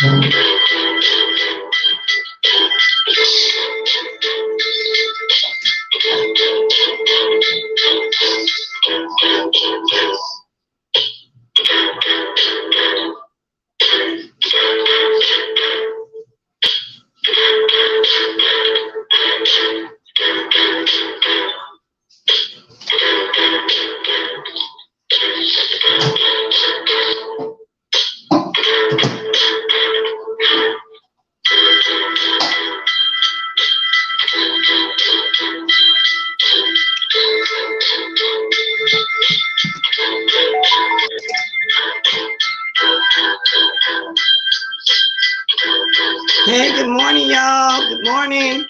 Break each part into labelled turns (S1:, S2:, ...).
S1: Hey, good morning, y'all. Good morning.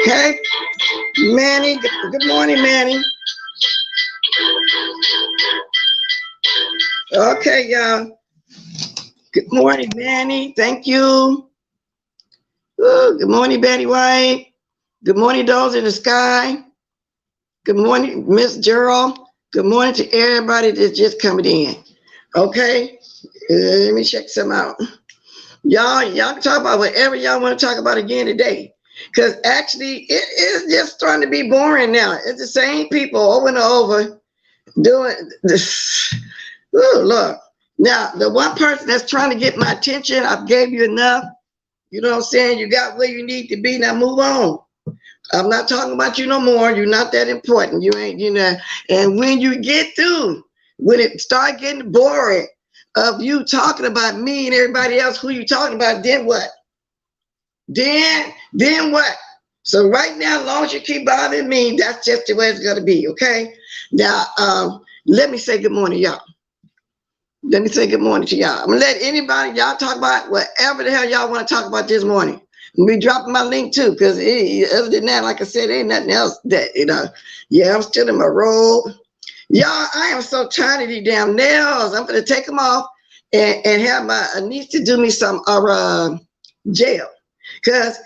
S1: Okay, Manny. Good morning, Manny. Okay, y'all. Good morning, Manny. Thank you. Ooh, good morning, Betty White. Good morning, those in the sky. Good morning, Miss Gerald. Good morning to everybody that's just coming in. Okay, let me check some out. Y'all can talk about whatever y'all want to talk about again today. Because actually, it is just starting to be boring now. It's the same people over and over doing this. Oh, look. Now, the one person that's trying to get my attention, I've gave you enough. You know what I'm saying? You got where you need to be. Now move on. I'm not talking about you no more. You're not that important. You ain't, you know. And when you get through, when it start getting boring of you talking about me and everybody else, who you talking about, then what? Then what? So right now, as long as you keep bothering me, that's just the way it's gonna be, okay? Now, let me say good morning, y'all. Let me say good morning to y'all. I'm gonna let anybody, y'all talk about whatever the hell y'all want to talk about this morning. I'm gonna be dropping my link too, because other than that, like I said, ain't nothing else that, you know. Yeah, I'm still in my robe. Y'all, I am so tired of these damn nails. I'm gonna take them off and have my niece to do me some gel. Because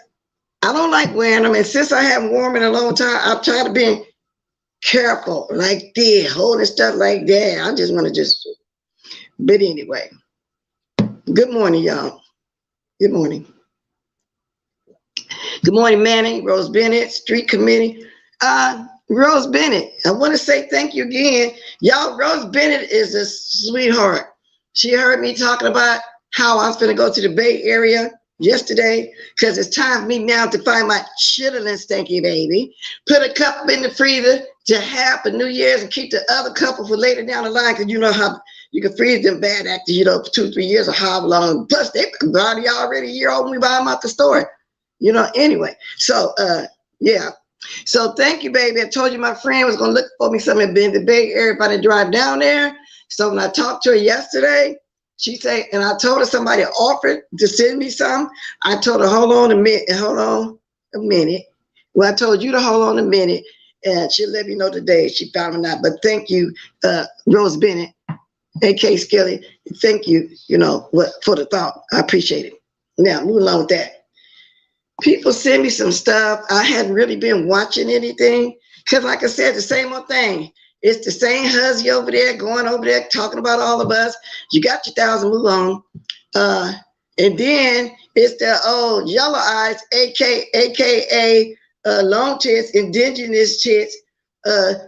S1: I don't like wearing them. And since I haven't worn them in a long time, I'm tired of being careful like this, holding stuff like that. I just want to just, but anyway. Good morning, y'all. Good morning. Good morning, Manny, Rose Bennett, Street Committee. Rose Bennett, I want to say thank you again. Y'all, Rose Bennett is a sweetheart. She heard me talking about how I was going to go to the Bay Area yesterday, because it's time for me now to find my chitlin stinky baby, put a couple in the freezer to have for New Year's and keep the other couple for later down the line, because you know how you can freeze them bad actors, you know, for 2-3 years or however long. Plus, they already a year old when we buy them out the store. You know, anyway. So, yeah. So thank you, baby. I told you my friend was going to look for me something in the Bay Area if I didn't drive down there. So when I talked to her yesterday, she said, and I told her somebody offered to send me some. I told her, hold on a minute. Well, I told you to hold on a minute, and she'll let me know today if she found it out. But thank you, Rose Bennett, A.K. Skilly. Thank you, you know, for the thought. I appreciate it. Now, moving along with that. People send me some stuff. I hadn't really been watching anything because, like I said, the same old thing. It's the same huzzy over there, going over there, talking about all of us. You got your 1,000, move on. And then it's the old yellow eyes, AKA long tits, indigenous tits,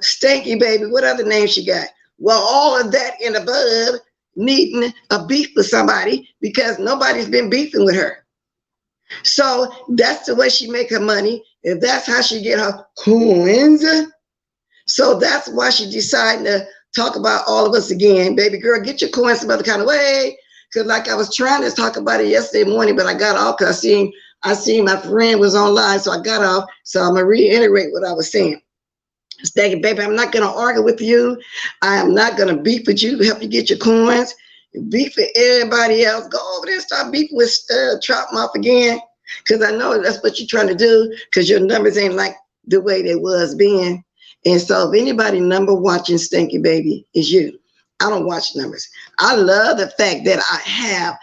S1: stinky baby. What other name she got? Well, all of that and above needing a beef with somebody because nobody's been beefing with her. So that's the way she make her money. If that's how she get her coins. So that's why she decided to talk about all of us again. Baby girl, get your coins some other kind of way. Because like I was trying to talk about it yesterday morning, but I got off because I seen my friend was online, so I got off. So I'm going to reiterate what I was saying. Stinky baby, I'm not gonna argue with you. I am not gonna beef with you to help you get your coins. Beef with everybody else. Go over there and start beefing with Trump off again. Cause I know that's what you're trying to do, because your numbers ain't like the way they was being. And so if anybody number watching Stinky Baby is you. I don't watch numbers. I love the fact that I have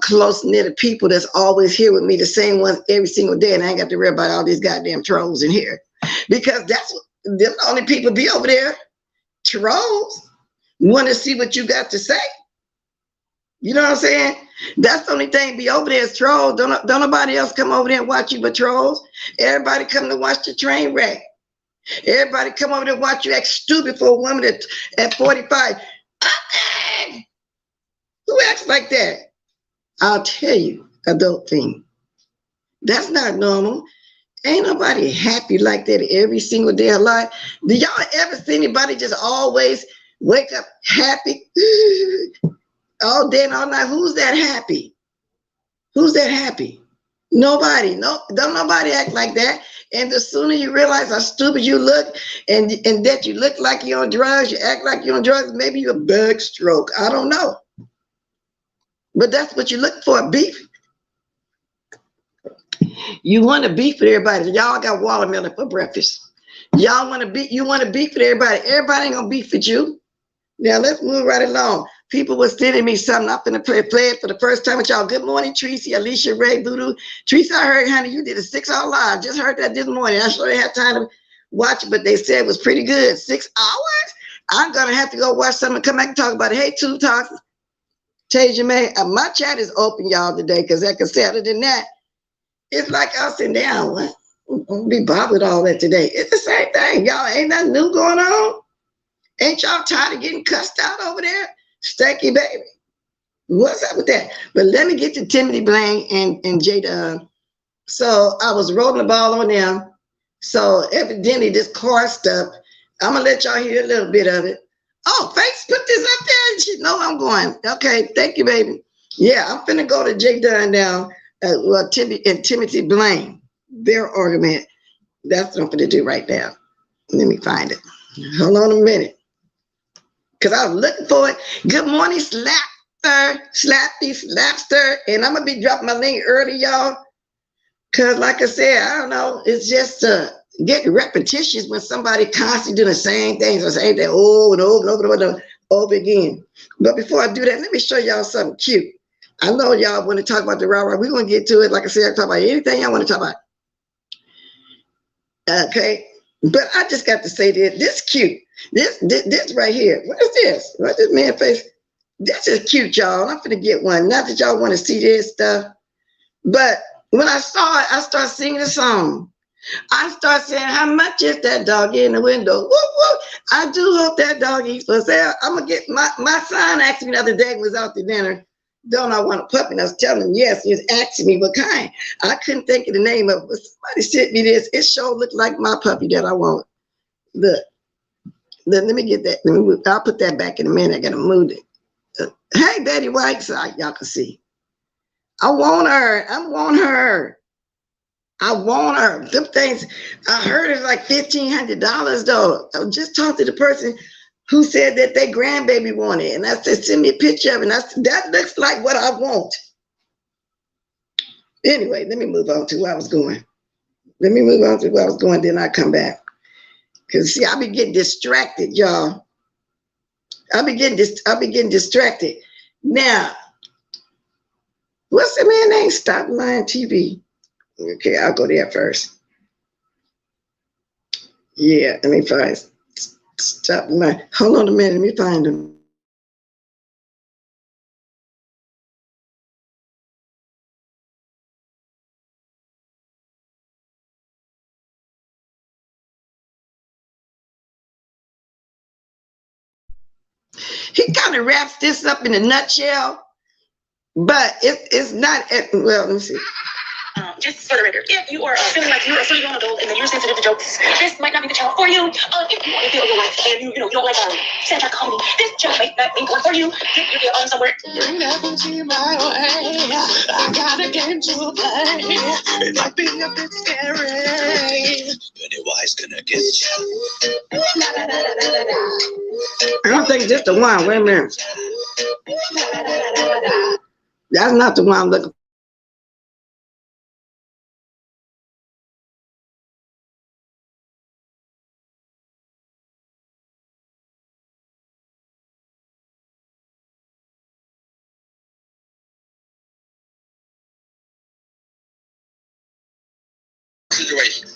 S1: close knit people that's always here with me, the same ones every single day, and I ain't got to worry about all these goddamn trolls in here, because that's what the only people be over there. Trolls want to see what you got to say. You know what I'm saying? That's the only thing be over there is trolls. Don't nobody else come over there and watch you but trolls. Everybody come to watch the train wreck. Everybody come over there and watch you act stupid for a woman at 45. Who acts like that? I'll tell you, adult thing. That's not normal. Ain't nobody happy like that every single day of life. Do y'all ever see anybody just always wake up happy all day and all night? Who's that happy? Who's that happy? Nobody. No, don't nobody act like that. And the sooner you realize how stupid you look, and that you look like you're on drugs, you act like you're on drugs, maybe you're a backstroke. I don't know. But that's what you look for, beef. You want to beef with everybody. Y'all got watermelon for breakfast. Y'all want to beef. You want to beef with everybody. Everybody ain't gonna beef with you. Now let's move right along. People were sending me something. I'm gonna play it for the first time with y'all. Good morning, Tracy, Alicia, Ray, Voodoo. Tracy, I heard, honey, you did a 6-hour live. Just heard that this morning. I sure didn't have time to watch it, but they said it was pretty good. 6 hours? I'm gonna have to go watch something and come back and talk about it. Hey, Two Talks. Tasia May, my chat is open, y'all, today, because like I said, other than that, it's like us and down. What? Don't be bothered with all that today. It's the same thing, y'all. Ain't nothing new going on. Ain't y'all tired of getting cussed out over there? Stinky baby. What's up with that? But let me get to Timothy, BLAINE, and JDUNN. So I was rolling the ball on them. So evidently this car stuff, I'm going to let y'all hear a little bit of it. Oh, Face put this up there and she know I'm going. Okay, thank you, baby. Yeah, I'm finna go to JDUNN now. Timothy, BLAINE, their argument. That's what I'm gonna do right now. Let me find it. Hold on a minute, because I was looking for it. Good morning, Slapster, Slappy, Slapster, and I'm gonna be dropping my link early, y'all. Because, like I said, I don't know. It's just getting repetitious when somebody constantly doing the same things or same thing over and over and over and over again. But before I do that, let me show y'all something cute. I know y'all want to talk about the rah-rah. We're going to get to it. Like I said, I talk about anything y'all want to talk about. Okay. But I just got to say this. This cute. This right here. What is this? What this man face? This is cute, y'all. I'm going to get one. Not that y'all want to see this stuff. But when I saw it, I started singing a song. I start saying, how much is that doggy in the window? Whoop, whoop. I do hope that doggy for sale. I'm going to get my son asked me the other day when was out to dinner. Don't I want a puppy? And I was telling him, yes. He was asking me what kind. I couldn't think of the name of it. But somebody sent me this. It sure looked like my puppy that I want. Look. Let me get that. I'll put that back in a minute. I got to move it. Hey, Betty White. So y'all can see. I want her. I want her. I want her. Them things, I heard it's like $1,500 though. I just talked to the person who said that their grandbaby wanted, and I said, send me a picture of it. And I said, that looks like what I want. Anyway, let me move on to where I was going. Let me move on to where I was going, then I come back. Because see, I be getting distracted, y'all. I be getting distracted. Now, what's the man name? Stop Lying TV. Okay, I'll go there first. Yeah, let me find. Stop lying. Hold on a minute. Let me find him. He kind of wraps this up in a nutshell, but it's not. Well, let me see.
S2: just for the record, if you are feeling like you're a fully grown adult and then you're sensitive to jokes, this might not be the channel for you. If you want to feel your life and you don't like satire comedy, this channel might not be one for you. You get on somewhere. Bring nothing to my way. I got a game to play. It might be a bit scary. Pennywise gonna get you.
S1: I don't think it's the one. Wait a minute. That's not the one I'm looking for.
S3: Situation.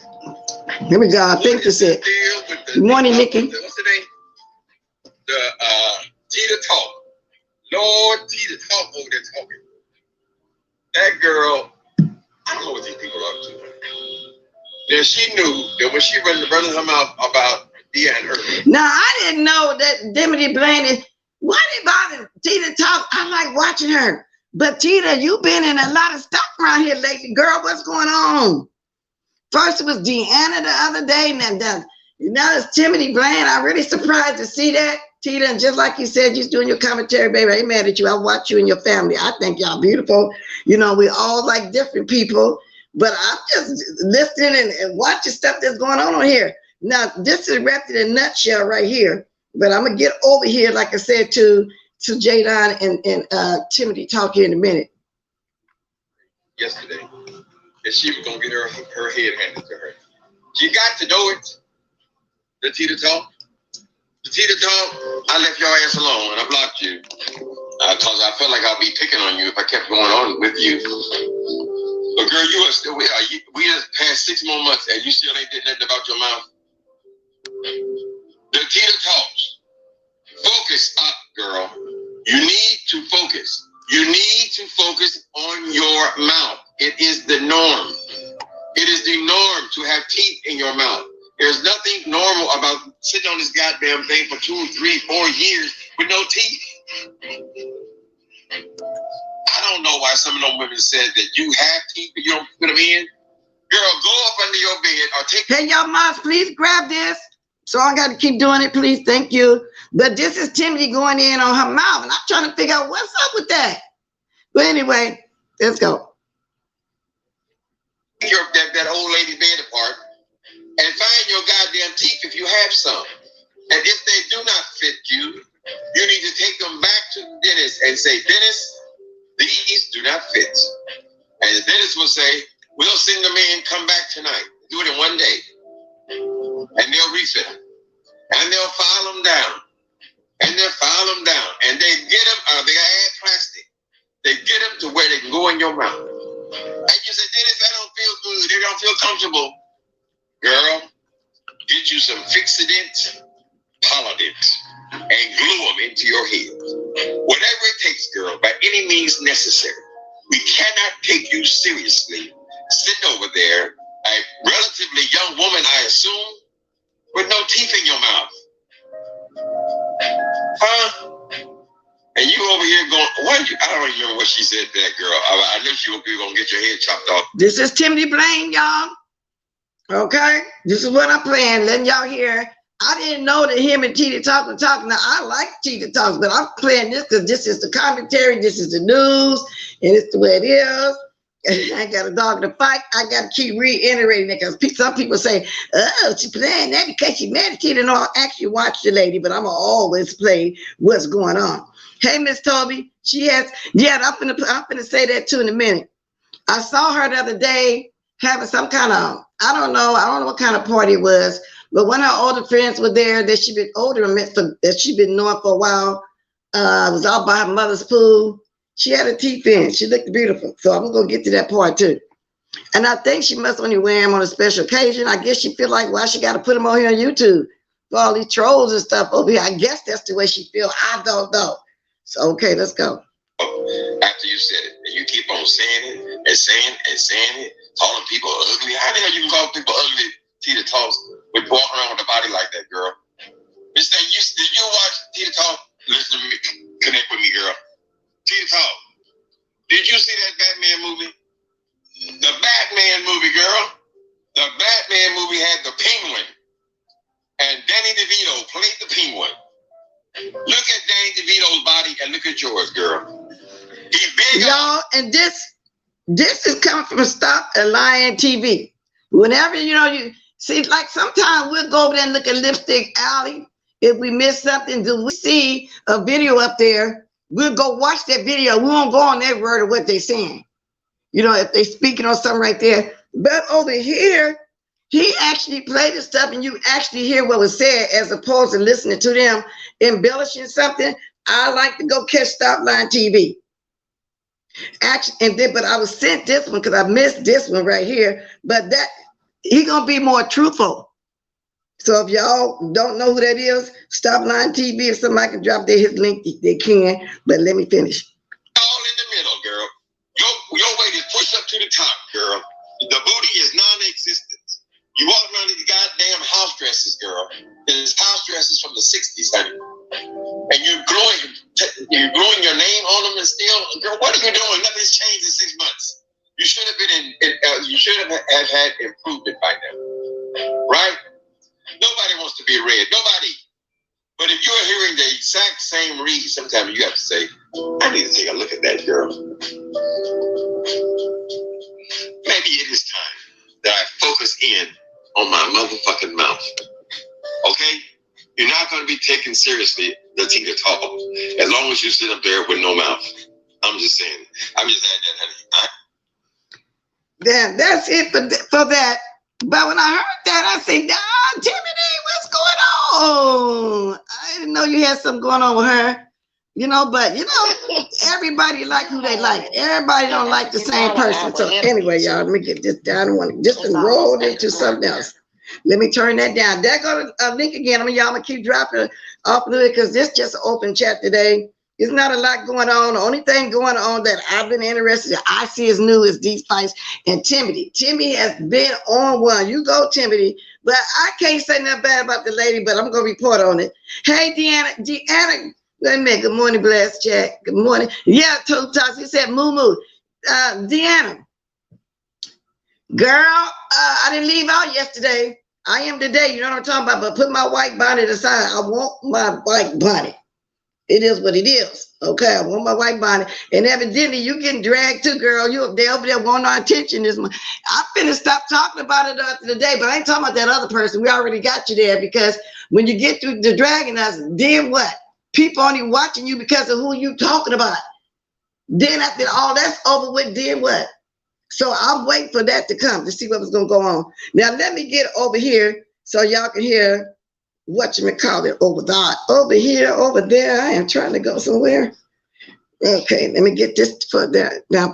S1: Here we go. I think that's it. Good morning, Nikki.
S3: What's the name? The Tita Talk. Lord Tita Talk over there talking. That girl, I don't know what these people are up to. Then she knew that when she running her mouth about Dia and her.
S1: Now, I didn't know that Timothy BLAINE, what about Tita Talk? I like watching her. But Tita, you've been in a lot of stuff around here lately. Girl, what's going on? First it was Deanna the other day, and then now it's Timothy BLAINE. I'm really surprised to see that, Tita. And just like you said, you're doing your commentary, baby. I ain't mad at you. I watch you and your family. I think y'all beautiful. You know, we all like different people, but I'm just listening and watching stuff that's going on here. Now, this is wrapped in a nutshell right here, but I'm gonna get over here, like I said, to JDUNN and Timothy Talk here in a minute.
S3: Yesterday. And she was gonna get her head handed to her. She got to know it. The Tita Talk. The Tita Talk, I left your ass alone and I blocked you. Because I felt like I'd be picking on you if I kept going on with you. But girl, you are still, we just passed 6 more months and you still ain't did nothing about your mouth. The Tita Talks. Focus up, girl. You need to focus. You need to focus on your mouth. It is the norm. It is the norm to have teeth in your mouth. There's nothing normal about sitting on this goddamn thing for 2, 3, 4 years with no teeth. I don't know why some of them women said that you have teeth but you don't put them in. Girl, go up under your bed or take.
S1: Hey, y'all moms, please grab this. So I got to keep doing it, please. Thank you. But this is Timothy going in on her mouth, and I'm trying to figure out what's up with that. But anyway, let's go.
S3: That old lady bed apart and find your goddamn teeth if you have some. And if they do not fit you, you need to take them back to the dentist and say, Dennis, these do not fit. And the dentist will say, we'll send them in, come back tonight. Do it in 1 day. And they'll refit them. And they'll file them down. And they'll file them down. And they get them, they add plastic. They get them to where they can go in your mouth. And you say, Dennis, that don't feel good. They don't feel comfortable. Girl, get you some Fix-A-Dent, Polident, and glue them into your head. Whatever it takes, girl, by any means necessary. We cannot take you seriously sitting over there, a relatively young woman, I assume, with no teeth in your mouth. Huh? And you over here going, I don't remember what she said to that girl. I knew you were going to get your head chopped off.
S1: This is Timothy BLAINE, y'all. Okay? This is what I'm playing, letting y'all hear. I didn't know that him and Tita Talk were talking. Now, I like Tita Talks, but I'm playing this because this is the commentary, this is the news, and it's the way it is. I got a dog to fight. I got to keep reiterating it because some people say, oh, she's playing that because she mad at Tita. No, I actually watch the lady, but I'm going to always play what's going on. Hey, Miss Toby, she has, yeah, I'm gonna say that too in a minute. I saw her the other day having some kind of, I don't know what kind of party it was, but one of her older friends were there that she'd been older and that she'd been knowing for a while. Was out by her mother's pool. She had her teeth in. She looked beautiful. So I'm gonna get to that part too. And I think she must only wear them on a special occasion. I guess she feel like, why she got to put them on here on YouTube for all these trolls and stuff over here. I guess that's the way she feel. I don't know. So, okay, let's go.
S3: After you said it, and you keep on saying it and saying it and saying it, calling people ugly. How the hell you can call people ugly? Tita Talks with walking around with a body like that, girl. Did you watch Tita Talk? Listen to me, connect with me, girl. Tita Talk. Did you see that Batman movie? The Batman we had the Penguin, and Danny DeVito played the Penguin. Look at Danny DeVito's body and look at yours, girl. He's big.
S1: Y'all, and this is coming from Stop a Lying TV. Whenever, you see, like sometimes we'll go over there and look at Lipstick Alley. If we miss something, do we see a video up there? We'll go watch that video. We won't go on that word of what they're saying. If they're speaking on something right there. But over here, he actually played the stuff and you actually hear what was said as opposed to listening to them embellishing something. I like to go catch Stop Lying TV. Actually, but I was sent this one because I missed this one right here. But that he gonna be more truthful. So if y'all don't know who that is, Stop Lying TV. If somebody can drop his link, they can. But let me finish.
S3: All in the middle, girl. Your weight is pushed up to the top, girl. The booty is non-existent. You walk around in the goddamn house dresses, girl. There's house dresses from the 60s, honey. And you're gluing your name on them and still, girl, what are you doing? Nothing's changed in 6 months. You should have been you should have had improvement by now, right? Nobody wants to be read, nobody. But if you're hearing the exact same read, sometimes you have to say, I need to take a look at that, girl. Maybe it is time that I focus in on my motherfucking mouth. Okay? You're not going to be taken seriously, Latina Talk, as long as you sit up there with no mouth. I'm just saying. I'm just adding that, honey. All right?
S1: Then that's it for that. But when I heard that, I said, Timothy, what's going on? I didn't know you had something going on with her. But everybody like who they like. Everybody don't like the same person. So anyway, y'all, let me get this down. I want to just roll into something else. Let me turn that down. There go the link again. Y'all gonna keep dropping off of it because this just an open chat today. There's not a lot going on. The only thing going on that I've been interested in, I see is new is these fights. And Timothy. Timothy has been on one. You go, Timothy. But I can't say nothing bad about the lady, but I'm gonna report on it. Hey, Deanna. Wait a minute. Good morning, Bless Jack. Good morning. Yeah, Totas. He said, Moo. Deanna. Girl, I didn't leave out yesterday. I am today. You know what I'm talking about? But put my white bonnet aside. I want my white bonnet. It is what it is. Okay, I want my white bonnet. And evidently, you getting dragged too, girl. They over there want our attention this month. I'm finna stop talking about it after the day, but I ain't talking about that other person. We already got you there because when you get through the dragging us, then what? People only watching you because of who you talking about. Then after all that's over with, then what? So I'm waiting for that to come to see what was going to go on. Now, let me get over here so y'all can hear whatchamacallit over there. Over here, over there. I am trying to go somewhere. Okay, let me get this for that. Now,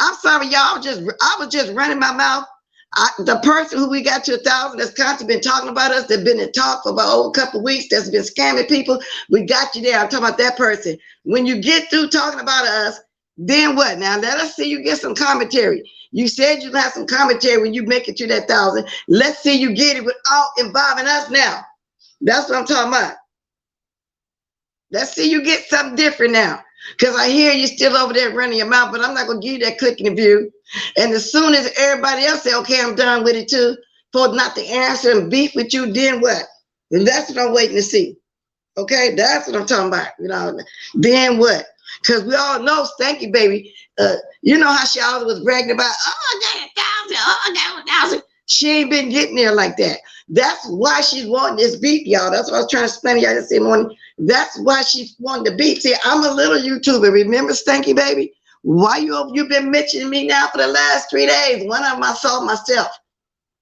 S1: I'm sorry, y'all. I was just running my mouth. The person who we got to 1,000 that's constantly been talking about us, that's been in talk for about a couple of weeks, that's been scamming people. We got you there. I'm talking about that person. When you get through talking about us, then what? Now let us see you get some commentary. You said you have some commentary when you make it to that 1,000. Let's see you get it without involving us now. That's what I'm talking about. Let's see you get something different now. Because I hear you still over there running your mouth, but I'm not going to give you that clicking view. And as soon as everybody else say, okay, I'm done with it too, for not to answer and beef with you, then what? And that's what I'm waiting to see. Okay, that's what I'm talking about. Then what? Because we all know, Stanky Baby, you know how she always was bragging about, oh, I got 1,000, oh, I got 1,000. She ain't been getting there like that. That's why she's wanting this beef, y'all. That's what I was trying to explain to y'all this morning. That's why she's wanting the beef. See, I'm a little YouTuber. Remember, Stanky Baby? Why you been mentioning me now for the last 3 days? One of them I saw myself.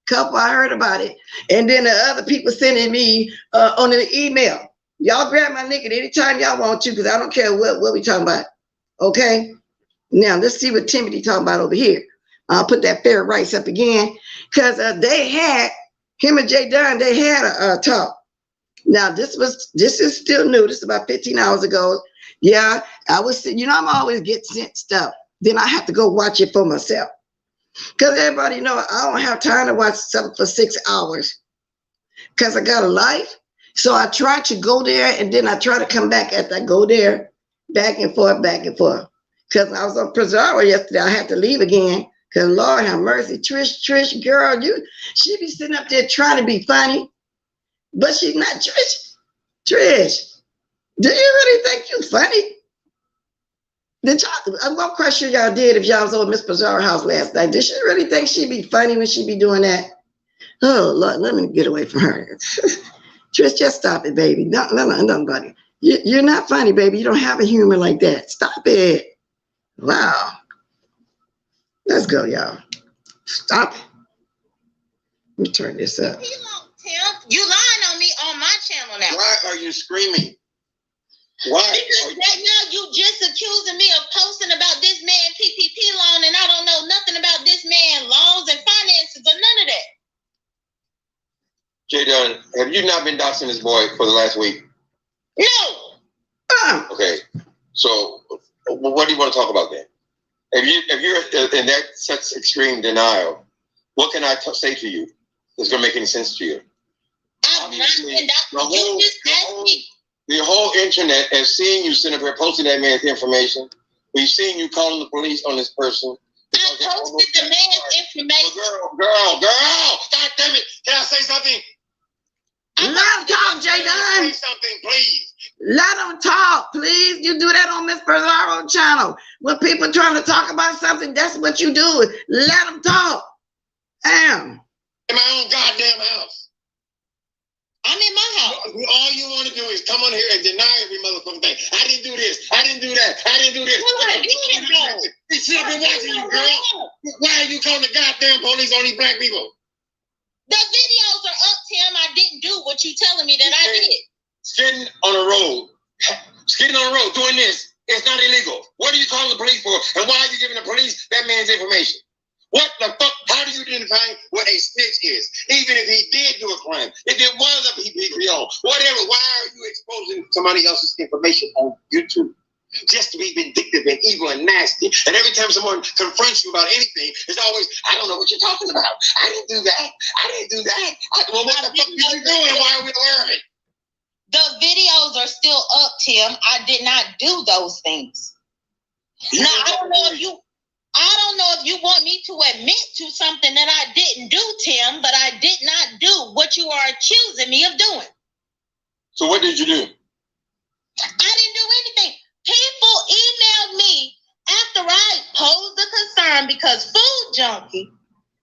S1: Couple I heard about it. And then the other people sending me on the email. Y'all grab my link at any time y'all want to, because I don't care what we talking about. Okay? Now, let's see what Timothy talking about over here. I'll put that fair rights up again. Because they had, him and JDUNN, they had a talk. Now, this is still new. This is about 15 hours ago. Yeah, I was, I'm always get sent stuff. Then I have to go watch it for myself. Because everybody know I don't have time to watch something for 6 hours. Because I got a life. So I try to go there and then I try to come back after I go there, back and forth, back and forth. Because I was on Preserver yesterday. I had to leave again. Because Lord have mercy. Trish, girl, she be sitting up there trying to be funny. But she's not. Trish, do you really think you funny? Did y'all, I'm quite sure y'all did if y'all was over Miss Pizarro's house last night. Did she really think she'd be funny when she be doing that? Oh, Lord, let me get away from her. Trish, just stop it, baby. Nobody. You're not funny, baby. You don't have a humor like that. Stop it. Wow. Let's go, y'all. Stop it. Let me turn this up.
S2: Tim, you lying on me on my channel now.
S3: Why are you screaming? Why?
S2: Because right now you just accusing me of posting about this man PPP loan, and I don't know nothing about this man loans and finances or none of that.
S3: JDUNN, have you not been doxing this boy for the last week?
S2: No.
S3: Okay. So, what do you want to talk about then? If you're in that such extreme denial, what can I say to you that's going to make any sense to you?
S2: I've not been doxing. You just asked me.
S3: The whole internet has seen you sitting up here posting that man's information. We've seen you calling the police on this person.
S2: I posted the man's information.
S3: Girl, God damn it. Can I say something?
S1: Let them talk, JDUNN.
S3: Say something, please.
S1: Let them talk, please. You do that on Miss Pizarro's channel. When people trying to talk about something, that's what you do. Let them talk. Damn.
S3: In my own goddamn house.
S2: I'm in my house.
S3: All you want to do is come on here and deny every motherfucking thing. I didn't do this. I didn't do that. I didn't do this. He should have been watching you, girl. Why are you calling the goddamn police on these black people?
S2: The videos are up, Tim. I didn't do what you telling me that I did.
S3: Skidding on the road. Skidding on the road, doing this. It's not illegal. What are you calling the police for? And why are you giving the police that man's information? What the fuck? How do you identify what a snitch is? Even if he did do a crime, if it was a PPPO, whatever, why are you exposing somebody else's information on YouTube? Just to be vindictive and evil and nasty. And every time someone confronts you about anything, it's always, I don't know what you're talking about. I didn't do that. I didn't do that. Well, what the fuck did you do and why are we aware of it?
S2: The videos are still up, Tim. I did not do those things. Now, I don't know if you want me to admit to something that I didn't do, Tim, but I did not do what you are accusing me of doing.
S3: So what did you do?
S2: I didn't do anything. People emailed me after I posed the concern because Food Junkie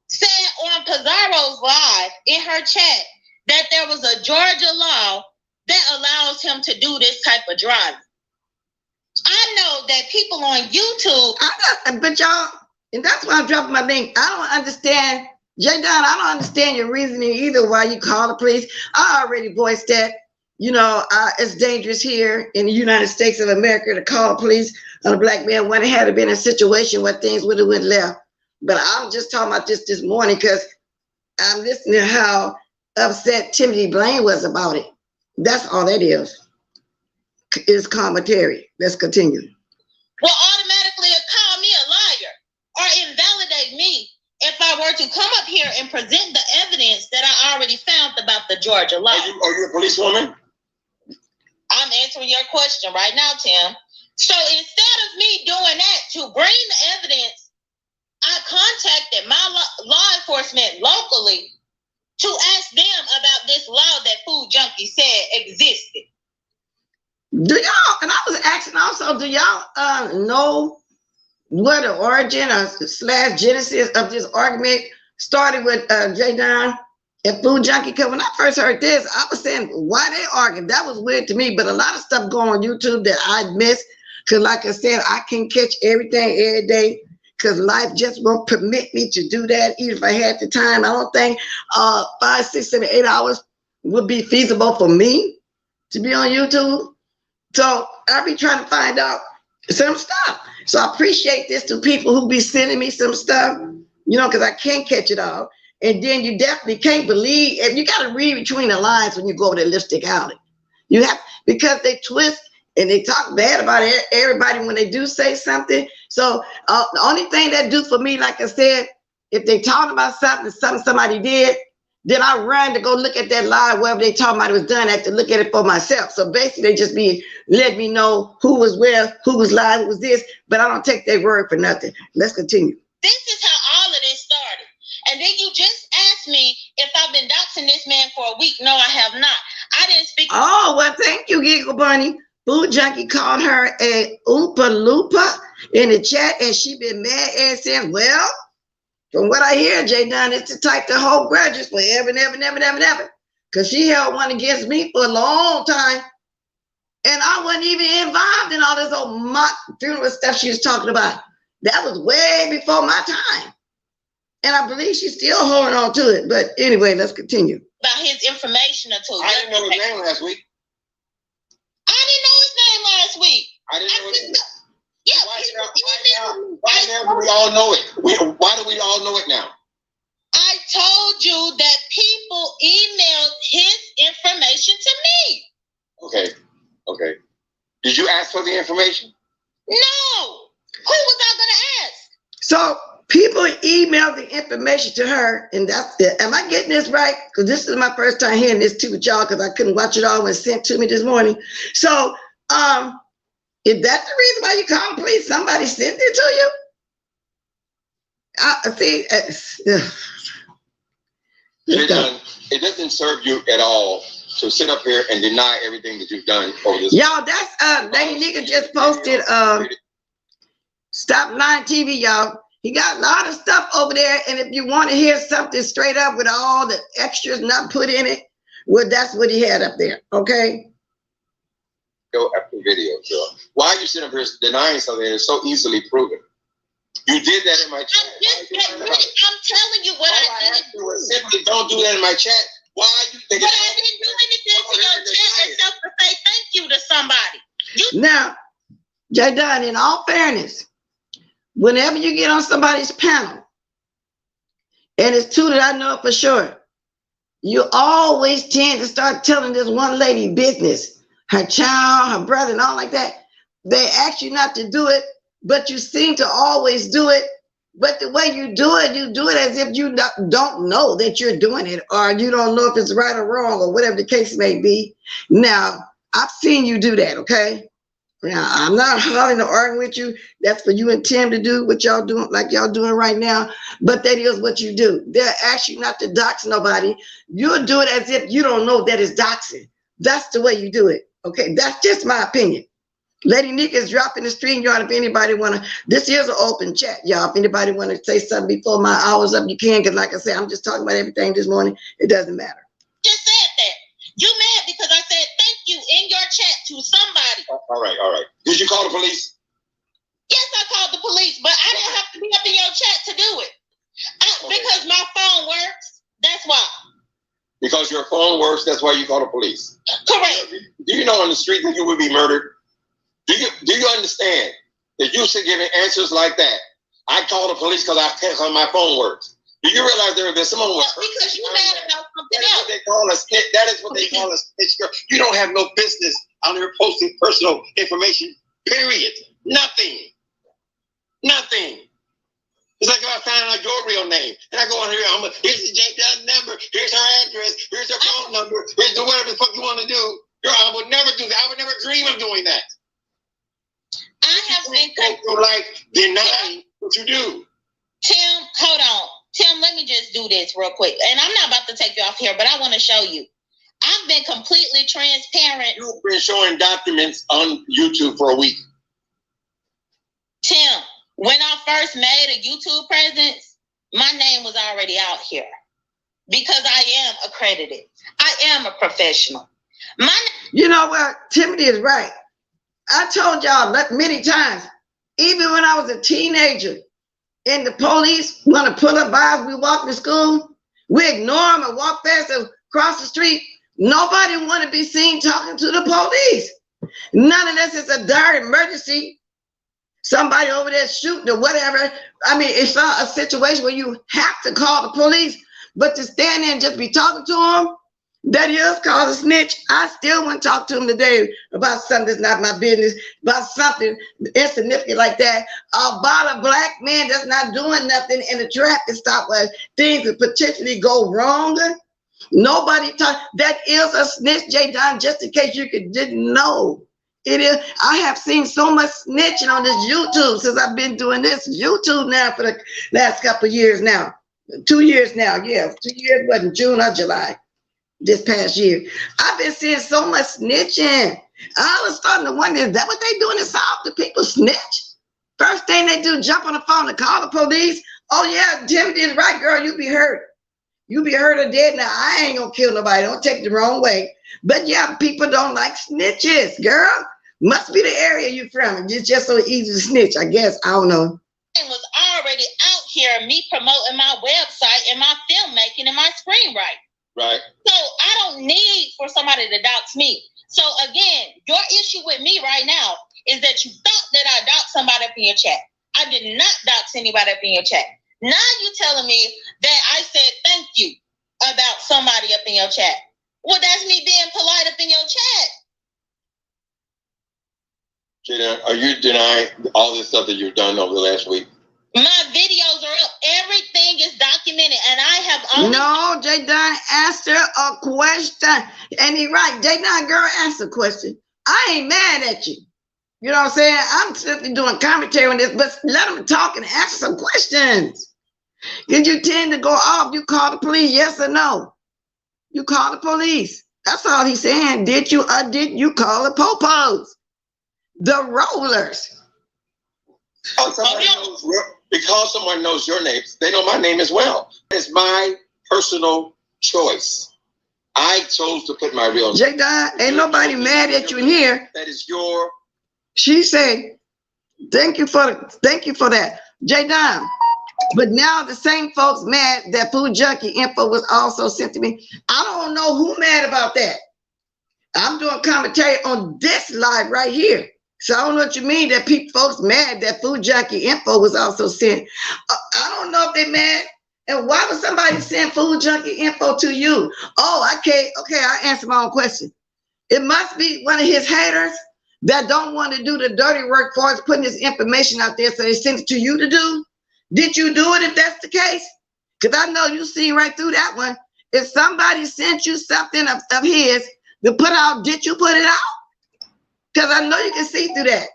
S2: said on Pizarro's Live in her chat that there was a Georgia law that allows him to do this type of driving. I know that people on YouTube,
S1: but y'all, and that's why I'm dropping my link. I don't understand, JDUNN, I don't understand your reasoning either why you call the police. I already voiced that. It's dangerous here in the United States of America to call police on a black man when it had been a situation where things would have went left. But I'm just talking about this morning because I'm listening to how upset Timothy BLAINE was about it. That's all that is commentary. Let's continue.
S2: Will automatically call me a liar or invalidate me if I were to come up here and present the evidence that I already found about the Georgia law.
S3: Are you a policewoman?
S2: I'm answering your question right now, Tim. So instead of me doing that to bring the evidence, I contacted my law enforcement locally to ask them about this law that Food Junkie said existed.
S1: Do y'all, and I was asking also, do y'all know where the origin or / genesis of this argument started with JDUNN and Food Junkie? Because when I first heard this, I was saying, why they arguing? That was weird to me, but a lot of stuff going on YouTube that I missed, because like I said, I can't catch everything every day, because life just won't permit me to do that, even if I had the time. I don't think 5, 6, 7, 8 hours would be feasible for me to be on YouTube. So I'll be trying to find out some stuff. So I appreciate this to people who be sending me some stuff, because I can't catch it all. And then you definitely can't believe, and you got to read between the lines when you go to the Lipstick Alley. You have, because they twist and they talk bad about everybody when they do say something. So the only thing that do for me, like I said, if they talk about something somebody did, then I run to go look at that live, wherever they talking about it was done at, to look at it for myself. So basically, they just be let me know who was where, who was live, who was this, but I don't take their word for nothing. Let's continue.
S2: This is how all of this started. And then you just asked me if I've been doxing this man for a week. No, I have not. I didn't speak.
S1: Oh, well, thank you, Giggle Bunny. Food Junkie called her a Oompa Loompa in the chat, and she been mad and said, well, from what I hear, JDUNN is the type to hold grudges forever and ever and ever and ever and ever. Because she held one against me for a long time. And I wasn't even involved in all this old mock funeral stuff she was talking about. That was way before my time. And I believe she's still holding on to it. But anyway, let's continue.
S2: About his information or two.
S3: I didn't know his name last week.
S2: I didn't know his name last week.
S3: I didn't know his name.
S2: Yeah,
S3: Why now do we all know it? Why do we all know it now?
S2: I told you that people emailed his information to me.
S3: Okay. Did you ask for the information?
S2: No. Who was I gonna ask?
S1: So people emailed the information to her, and that's it. Am I getting this right? Because this is my first time hearing this too with y'all, because I couldn't watch it all when it sent to me this morning. So is that the reason why you called the police? Somebody sent it to you?
S3: It doesn't serve you at all to sit up here and deny everything that you've done over this.
S1: Y'all, that's Lady Nigga just posted Stop Lying TV, y'all. He got a lot of stuff over there, and if you want to hear something straight up with all the extras not put in it, well, that's what he had up there, okay?
S3: Go after video, Joe. Why are you sitting up here denying something that is so easily proven? You did that in my chat.
S2: I'm telling you what I did.
S3: Simply don't do that in my chat. Why are you thinking?
S2: But I didn't do anything to your chat except to say thank you to somebody.
S1: Now, JDUNN, in all fairness, whenever you get on somebody's panel, and it's two that I know for sure, you always tend to start telling this one lady business, her child, her brother, and all like that. They ask you not to do it, but you seem to always do it. But the way you do it as if you don't know that you're doing it, or you don't know if it's right or wrong, or whatever the case may be. Now, I've seen you do that, okay? Now, I'm not hollering or arguing with you. That's for you and Tim to do what y'all doing, like y'all doing right now. But that is what you do. They'll ask you not to dox nobody. You'll do it as if you don't know that it's doxing. That's the way you do it, okay? That's just my opinion. Lady Nick is dropping the stream, y'all. If anybody want to, this is an open chat, y'all. If anybody want to say something before my hour's up, you can. Because like I said, I'm just talking about everything this morning. It doesn't matter.
S2: Just said that. You mad because I said thank you in your chat to somebody.
S3: All right. Did you call the police?
S2: Yes, I called the police, but I didn't have to be up in your chat to do it. Because my phone works. That's why.
S3: Because your phone works, that's why you call the police.
S2: Correct.
S3: Do you know on the street that you would be murdered? Do you understand that you should give answers like that? I call the police because my phone works. Do you realize there's someone who was hurt?
S2: Because you mad about something else.
S3: That is what they call a snitch girl. You don't have no business out here posting personal information, period. Nothing. It's like if I find out your real name, and I go on here, here's the JDUNN number, here's her address, here's her phone number, here's whatever the fuck you want to do. Girl, I would never do that. I would never dream of doing that.
S2: I have been
S3: go through life denying what you do.
S2: Tim, hold on. Tim, let me just do this real quick. And I'm not about to take you off here, but I want to show you. I've been completely transparent.
S3: You've been showing documents on YouTube for a week.
S2: Tim, when I first made a YouTube presence, my name was already out here because I am accredited. I am a professional.
S1: You know what? Timothy is right. I told y'all many times, even when I was a teenager and the police want to pull up by us, we walk to school, we ignore them and walk past them across the street. Nobody want to be seen talking to the police. None unless it's a dire emergency. Somebody over there shooting or whatever. I mean, it's not a situation where you have to call the police, but to stand there and just be talking to them, That is called a snitch. I still want to talk to him today about something that's not my business, about something insignificant like that. About a black man that's not doing nothing in the traffic stop where things could potentially go wrong. Nobody talk. That is a snitch, JDUNN, just in case you didn't know. It is. I have seen so much snitching on this YouTube since I've been doing this YouTube now for the last couple of years now. 2 years now, yeah. 2 years, wasn't June or July. This past year, I've been seeing so much snitching. I was starting to wonder, is that what they do in the South? The people snitch? First thing they do, jump on the phone and call the police. Oh yeah, Timothy is right, girl, you be hurt. You be hurt or dead. Now, I ain't gonna kill nobody. Don't take it the wrong way. But yeah, people don't like snitches, girl. Must be the area you from. It's just so easy to snitch, I guess. I don't know.
S2: I was already out here, me promoting my website and my filmmaking and my screenwriting.
S3: Right.
S2: So I don't need for somebody to dox me. So again, your issue with me right now is that you thought that I doxed somebody up in your chat. I did not dox anybody up in your chat. Now you telling me that I said thank you about somebody up in your chat. Well, that's me being polite up in your chat.
S3: Jada, are you denying all this stuff that you've done over the last week?
S2: My videos are up. Everything is documented, and I have only...
S1: No, JDUNN asked her a question. And he right. JDUNN, girl, asked a question. I ain't mad at you. You know what I'm saying? I'm simply doing commentary on this, but let them talk and answer some questions. Did you tend to go off? You call the police, yes or no? You call the police. That's all he's saying. Did you or didn't you call the popos? The rollers.
S3: Because someone knows your name, they know my name as well. It's my personal choice. I chose to put my real name.
S1: JDUNN, ain't nobody mad at you in here.
S3: That is your...
S1: She said, thank you for that. JDUNN. But now the same folks mad that Food Junkie info was also sent to me. I don't know who mad about that. I'm doing commentary on this live right here. So I don't know what you mean that folks mad that Food Junkie info was also sent. I don't know if they mad. And why would somebody send Food Junkie info to you? Oh, okay, I answered my own question. It must be one of his haters that don't want to do the dirty work for us putting this information out there, so they send it to you to do. Did you do it if that's the case? Because I know you see right through that one. If somebody sent you something of his to put out, did you put it out? Because I know you can see through that.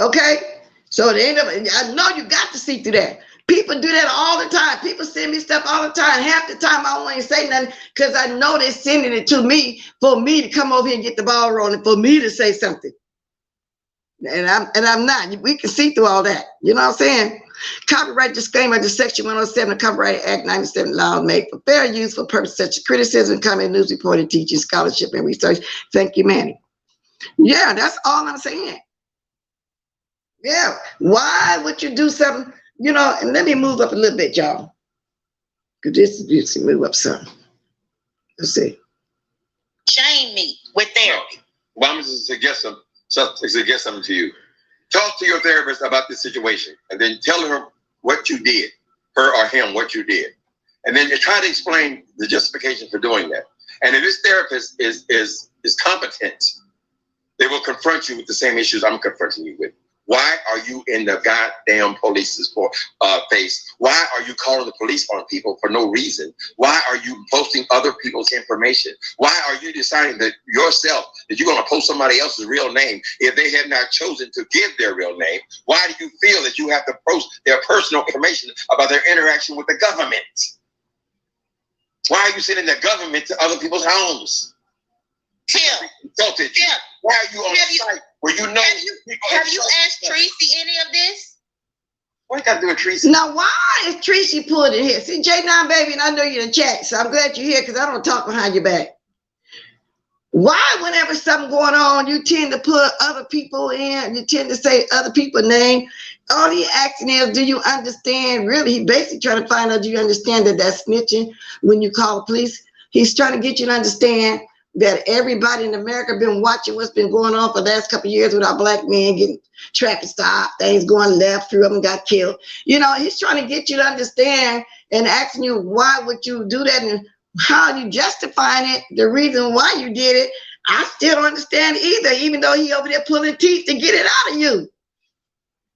S1: Okay? So at the end of it, I know you got to see through that. People do that all the time. People send me stuff all the time. Half the time I won't even say nothing because I know they're sending it to me for me to come over here and get the ball rolling, for me to say something. And I'm not. We can see through all that. You know what I'm saying? Copyright disclaimer, the Section 107 of Copyright Act 97 law made for fair use for purposes such as criticism, comment, news reporting, teaching, scholarship, and research. Thank you, Manny. Yeah, that's all I'm saying. Yeah. Why would you do something? You know, and let me move up a little bit, y'all. Because this is move up some. Let's see.
S2: Shame me with therapy.
S3: Well, I'm just suggest something to you. Talk to your therapist about this situation, and then tell her what you did, her or him, what you did, and then try to explain the justification for doing that. And if this therapist is competent, they will confront you with the same issues I'm confronting you with. Why are you in the goddamn police's face? Why are you calling the police on people for no reason? Why are you posting other people's information? Why are you deciding that yourself that you're going to post somebody else's real name if they have not chosen to give their real name? Why do you feel that you have to post their personal information about their interaction with the government? Why are you sending the government to other people's homes?
S2: Tim,
S3: why are you on the site where you know?
S2: Have you asked Tracy any of this?
S3: What got to do with Tracy?
S1: Now, why is Tracy pulled in here? See, JDUNN, baby, and I know you're in the chat, so I'm glad you're here because I don't talk behind your back. Why, whenever something going on, you tend to put other people in, you tend to say other people's name? All he asking is, do you understand? Really, he basically trying to find out, do you understand that that's snitching when you call the police? He's trying to get you to understand that everybody in America been watching what's been going on for the last couple of years with our black men getting traffic stopped, things going left, few of them got killed. You know, he's trying to get you to understand and asking you, why would you do that? And how you justifying it, the reason why you did it, I still don't understand either, even though he over there pulling teeth to get it out of you.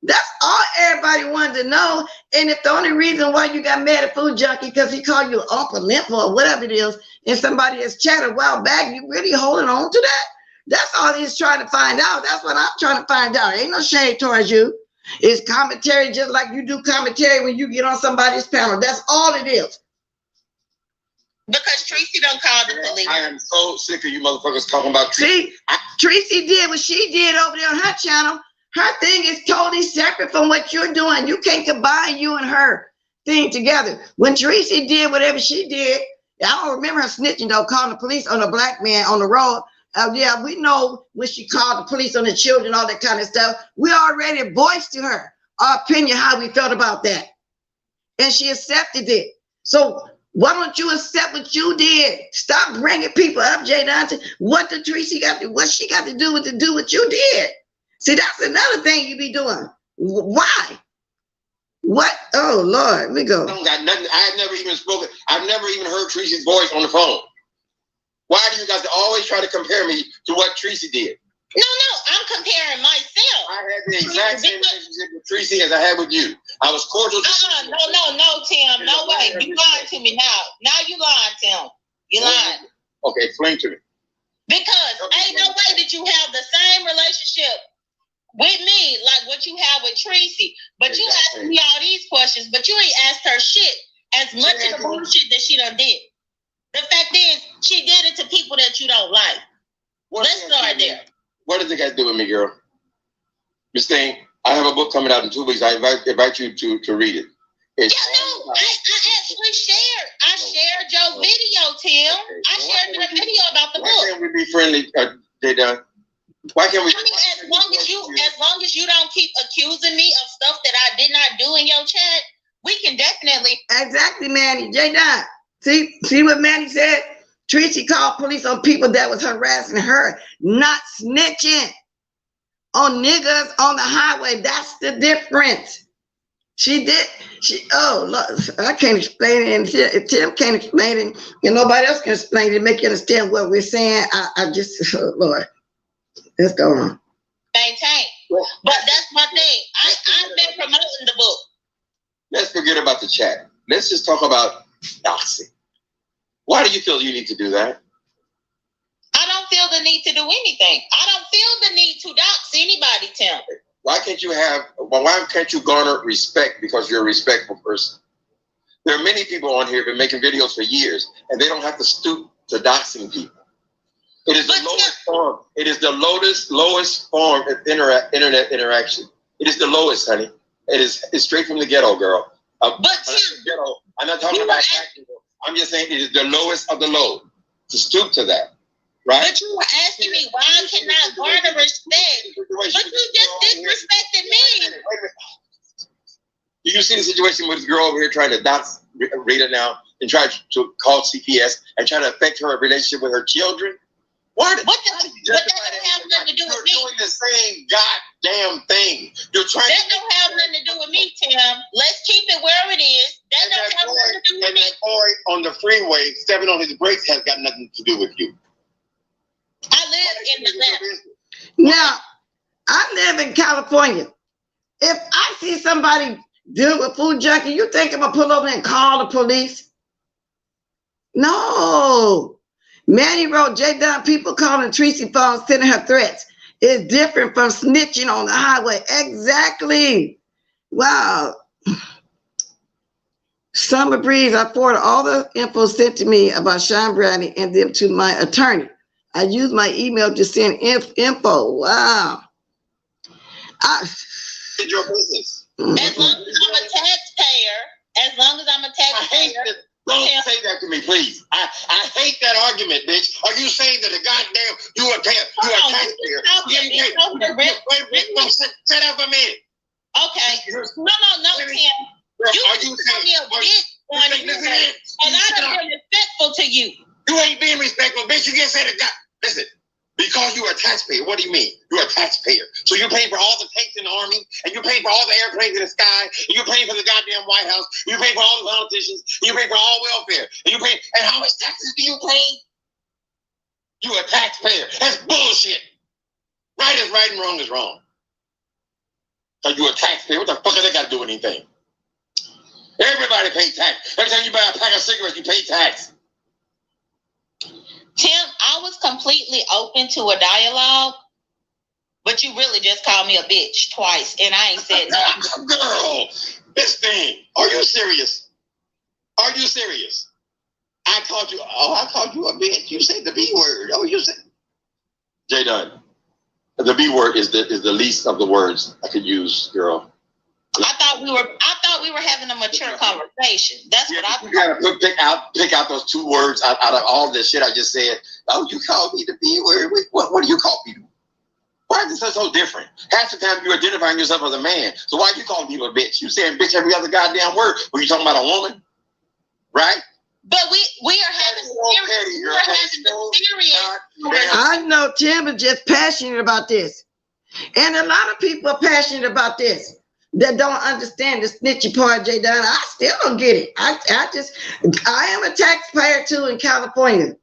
S1: That's all everybody wanted to know. And if the only reason why you got mad at Food Junkie because he called you Uncle Limp or whatever it is, and somebody has chatted a while back, you really holding on to that? That's all he's trying to find out. That's what I'm trying to find out. Ain't no shade towards you. It's commentary just like you do commentary when you get on somebody's panel. That's all it is.
S2: Because Tracy don't call the police.
S3: I am so sick of you motherfuckers talking about Tracy.
S1: See, Tracy did what she did over there on her channel. Her thing is totally separate from what you're doing. You can't combine you and her thing together. When Tracy did whatever she did, I don't remember her snitching though, calling the police on a black man on the road. Yeah, we know when she called the police on the children, all that kind of stuff. We already voiced to her our opinion, how we felt about that. And she accepted it. So why don't you accept what you did? Stop bringing people up, JDUNN. What did Tracy got to do? What she got to do with what you did? See, that's another thing you be doing. Why? What? Oh, Lord, we go.
S3: I don't got nothing. I've never even spoken. I've never even heard Tracy's voice on the phone. Why do you guys always try to compare me to what Tracy did?
S2: No, I'm comparing myself.
S3: I had the exact same relationship with Tracy as I had with you. I was cordial.
S2: No, Tim. No way. You lying to me now. Now you lying, Tim. You lying.
S3: Okay, explain to me.
S2: Because ain't no way that you have the same relationship with me like what you have with Tracy. But you asking me all these questions, but you ain't asked her shit as much of the bullshit that she done did. The fact is, she did it to people that you don't like. Let's start there.
S3: What does it got to do with me, girl? Miss Thing, I have a book coming out in 2 weeks. I invite you to read it.
S2: I actually shared. I shared your video, Tim.
S3: Okay.
S2: I shared your video about the book.
S3: Why can't we be friendly, JDUNN? Why can't we?
S2: I mean, as long as you don't keep accusing me of stuff that I did not do in your chat, we can definitely.
S1: Exactly, Manny. JDUNN. See what Manny said? Tracy called police on people that was harassing her, not snitching on niggas on the highway. That's the difference. She did. Oh, look, I can't explain it. And if Tim can't explain it, and nobody else can explain it to make you understand what we're saying. I just, oh, Lord, let's go on.
S2: Maintain. But that's my thing. I've been promoting the book.
S3: Let's forget about the chat. Let's just talk about doxing. Why do you feel you need to do that?
S2: I don't feel the need to do anything. I don't feel the need to dox anybody, Tim.
S3: Why can't you garner respect because you're a respectful person? There are many people on here who've been making videos for years and they don't have to stoop to doxing people. It is the lowest form. It is the lowest form of internet interaction. It is the lowest, honey. It's straight from the ghetto, girl.
S2: But Tim,
S3: I'm not talking about acting. I'm just saying it is the lowest of the low to stoop to that, right?
S2: But you were asking me why I cannot garner respect. But you just disrespected me.
S3: Do you see the situation with this girl over here trying to dox Rita now and try to call CPS and try to affect her relationship with her children? What?
S2: But that don't have nothing to do with me.
S3: You're doing the same goddamn thing. You're trying.
S2: That don't have nothing to do with me, Tim. Let's keep it where it is. That don't have nothing to do with me.
S3: That boy on the freeway stepping on his brakes has got nothing to do with you.
S2: I live in the left.
S1: Now, I live in California. If I see somebody dealing with Food Junkie, you think I'm gonna pull over and call the police? No. Manny wrote, JDUNN, people calling Tracy phone, sending her threats. It's different from snitching on the highway. Exactly. Wow. Summer Breeze, I forwarded all the info sent to me about Sean Bradley and them to my attorney. I used my email to send info. Wow.
S3: It's your business.
S2: As long as I'm a taxpayer.
S3: Don't say that to me, please. I hate that argument, bitch. Are you saying that you a taxpayer? Set up a minute.
S2: Okay. No, Tim. You are you saying a bitch on you, and I don't be respectful to you.
S3: You ain't being respectful, bitch. You can't say that. Listen, because you a taxpayer. What do you mean? You're a taxpayer. So you're paying for all the tanks in the army, and you're paying for all the airplanes in the sky, and you're paying for the goddamn White House, and you're paying for all the politicians, and you're paying for all welfare, and you're paying. And how much taxes do you pay? You're a taxpayer. That's bullshit. Right is right and wrong is wrong. So you're a taxpayer. What the fuck has that got to do with anything? Everybody pays tax. Every time you buy a pack of cigarettes, you pay tax.
S2: Tim, I was completely open to a dialogue, but you really just called me a bitch twice, and I ain't said nothing.
S3: Girl, this thing. Are you serious? Are you serious? I called you a bitch. You said the B word. Oh, you said JDUNN. The B word is the least of the words I could use, girl.
S2: I thought we were having a mature conversation. That's what I thought.
S3: You gotta pick out those two words out of all this shit I just said. Oh, you called me the B word. What do you call people? Why is this so different? Half the time you're identifying yourself as a man. So why are you calling people a bitch? You saying bitch every other goddamn word when you talking about a woman, right?
S2: But we are having serious.
S1: I know Tim is just passionate about this, and a lot of people are passionate about this that don't understand the snitchy part, JDUNN. I still don't get it. I am a taxpayer too in California,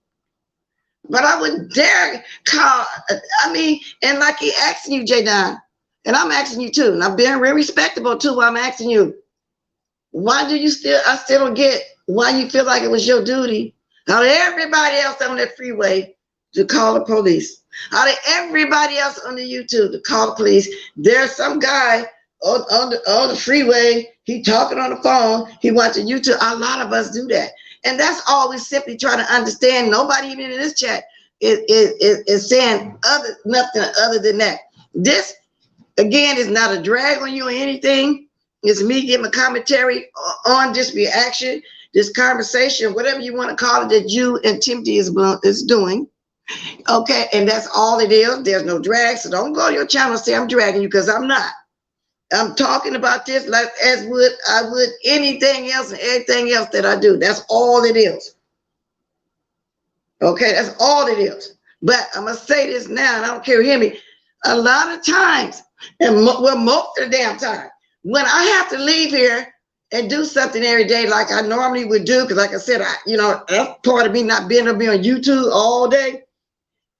S1: but I wouldn't dare call. I mean, and like he asking you, JDUNN, and I'm asking you too, and I'm being real respectable too. While I'm asking you, why do you still? I still don't get why you feel like it was your duty out of everybody else on that freeway to call the police. Out of everybody else on the YouTube to call the police. There's some guy on the freeway, he talking on the phone, he watching YouTube. A lot of us do that. And that's all we simply try to understand. Nobody even in this chat is saying nothing other than that. This, again, is not a drag on you or anything. It's me giving a commentary on this reaction, this conversation, whatever you want to call it, that you and Timothy is doing. Okay, and that's all it is. There's no drag. So don't go to your channel and say I'm dragging you, because I'm not. I'm talking about this like I would anything else and everything else that I do. That's all it is. Okay, that's all it is. But I'm gonna say this now, and I don't care who hear me. A lot of times, and most of the damn time, when I have to leave here and do something every day like I normally would do, because like I said, that's part of me not being able to be on YouTube all day.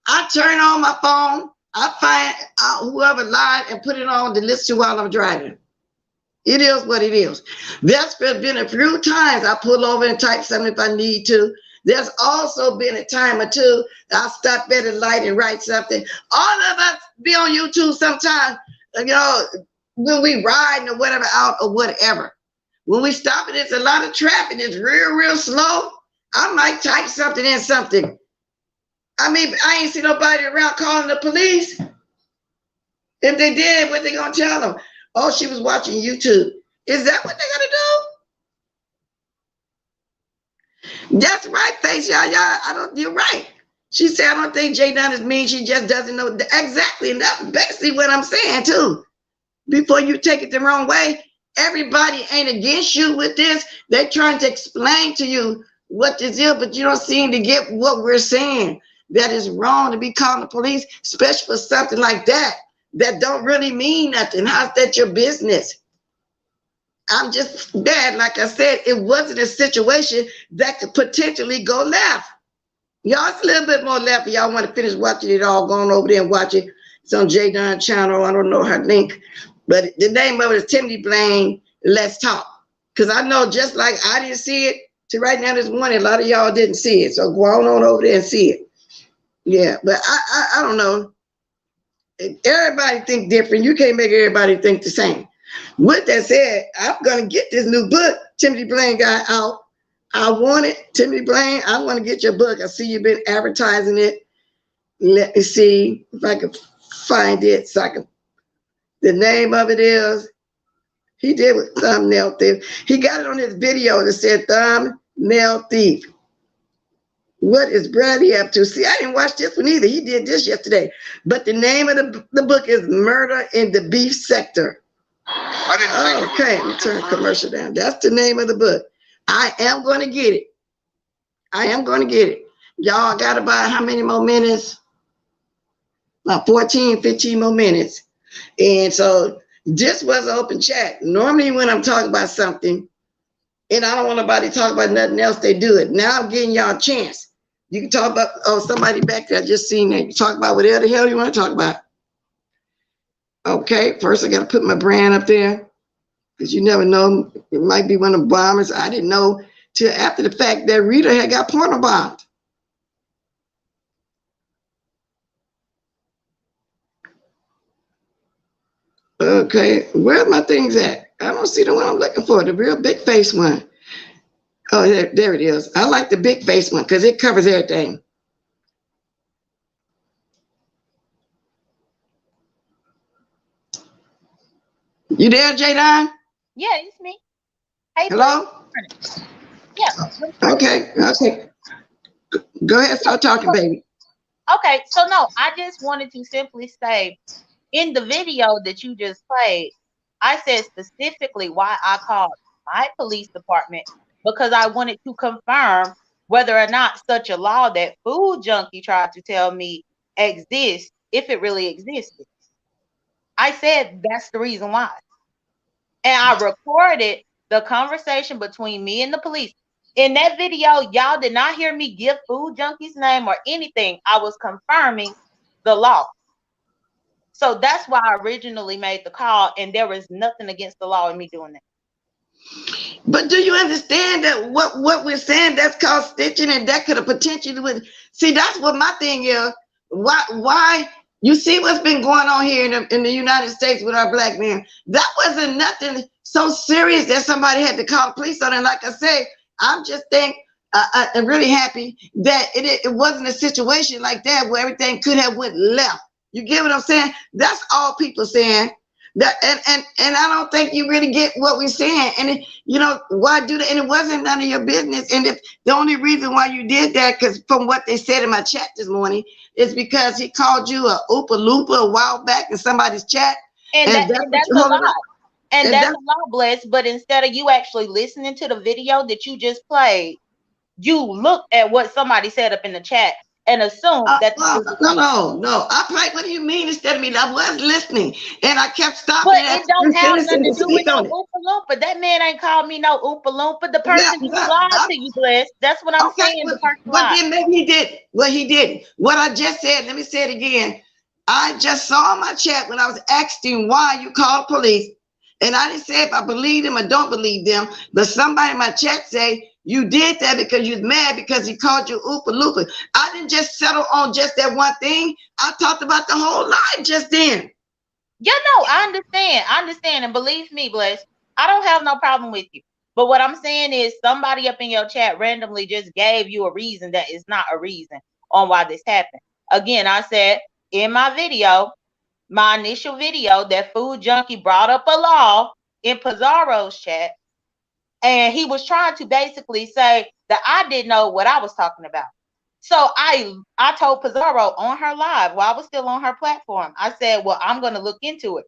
S1: I turn on my phone. I find out whoever lied and put it on to listen to while I'm driving. It is what it is. There's been a few times I pull over and type something if I need to. There's also been a time or two I'll stop at a light and write something. All of us be on YouTube sometimes, when we riding or whatever out or whatever. When we stop and it's a lot of traffic, it's real slow, I might type something in something. I mean, I ain't see nobody around calling the police. If they did, what they gonna tell them? Oh, she was watching YouTube. Is that what they gonna do? That's right, Face, y'all. You're right. She said, I don't think JDUNN is mean. She just doesn't know. Exactly, and that's basically what I'm saying too. Before you take it the wrong way, everybody ain't against you with this. They're trying to explain to you what this is, but you don't seem to get what we're saying. That is wrong to be calling the police, especially for something like that don't really mean nothing. How's that your business? I'm just bad. Like I said, it wasn't a situation that could potentially go left. Y'all, it's a little bit more left. Y'all want to finish watching it all, going over there and watch it. It's on JDUNN channel. I don't know her link, but the name of it is Timothy BLAINE, Let's Talk. Because I know just like I didn't see it to right now this morning, a lot of y'all didn't see it. So go on over there and see it. Yeah, but I don't know. Everybody think different. You can't make everybody think the same. With that said, I'm going to get this new book Timothy BLAINE got out. I want it. Timothy BLAINE, I want to get your book. I see you've been advertising it. Let me see if I can find it. The name of it is, he did with Thumbnail Thief. He got it on his video that said Thumbnail Thief. What is Bradley up to? See, I didn't watch this one either. He did this yesterday. But the name of the book is Murder in the Beef Sector.
S3: I didn't think
S1: okay, let me turn commercial down. That's the name of the book. I am going to get it. I am going to get it. Y'all got about how many more minutes? about 14, 15 more minutes. And so this was an open chat. Normally when I'm talking about something and I don't want nobody to talk about nothing else, they do it. Now I'm giving y'all a chance. You can talk about, oh, somebody back there, I just seen that. You talk about whatever the hell you want to talk about. Okay, first I got to put my brand up there because you never know. It might be one of the bombers. I didn't know till after the fact that Rita had got porno bombed. Okay, where's my things at? I don't see the one I'm looking for, the real big face one. Oh, there it is. I like the big face one because it covers everything. You there, JDUNN?
S4: Yeah, it's me. Hey,
S1: hello?
S4: Yeah.
S1: Okay. Go ahead, start talking, baby.
S4: Okay, so no, I just wanted to simply say, in the video that you just played, I said specifically why I called my police department, because I wanted to confirm whether or not such a law that Food Junkie tried to tell me exists, if it really existed. I said that's the reason why. And I recorded the conversation between me and the police. In that video, y'all did not hear me give Food Junkie's name or anything. I was confirming the law. So that's why I originally made the call, and there was nothing against the law in me doing that.
S1: But do you understand that what we're saying, that's called stitching, and that could have potentially been, see, that's what my thing is. Why you see what's been going on here in the United States with our black men? That wasn't nothing so serious that somebody had to call the police on it. Like I say, I'm just I'm really happy that it wasn't a situation like that where everything could have went left. You get what I'm saying? That's all people saying. That and I don't think you really get what we're saying. And you know, why do that? And it wasn't none of your business. And if the only reason why you did that, because from what they said in my chat this morning, is because he called you a Oopa Loopa a while back in somebody's chat.
S4: And that's a lie. And that's a law, Bless. But instead of you actually listening to the video that you just played, you looked at what somebody said up in the chat and assumed that
S1: no. I played. What do you mean instead of me? I was listening and I kept stopping.
S4: But it don't have nothing to do with no Oompa Loompa. That man ain't called me no Oompa Loompa. The person just lied to you, Bless. That's what I'm saying.
S1: But then maybe he did. Well, he didn't. What I just said, let me say it again. I just saw my chat when I was asking why you called police. And I didn't say if I believe them or don't believe them, but somebody in my chat say, you did that because you was mad because he called you Oopa Loopa. I didn't just settle on just that one thing. I talked about the whole life just then.
S4: Yeah, no, I understand. And believe me, Bless, I don't have no problem with you. But what I'm saying is somebody up in your chat randomly just gave you a reason that is not a reason on why this happened. Again, I said in my video, my initial video, that Food Junkie brought up a law in Pizarro's chat. And he was trying to basically say that I didn't know what I was talking about. So I told Pizarro on her live while I was still on her platform, I said, well, I'm going to look into it.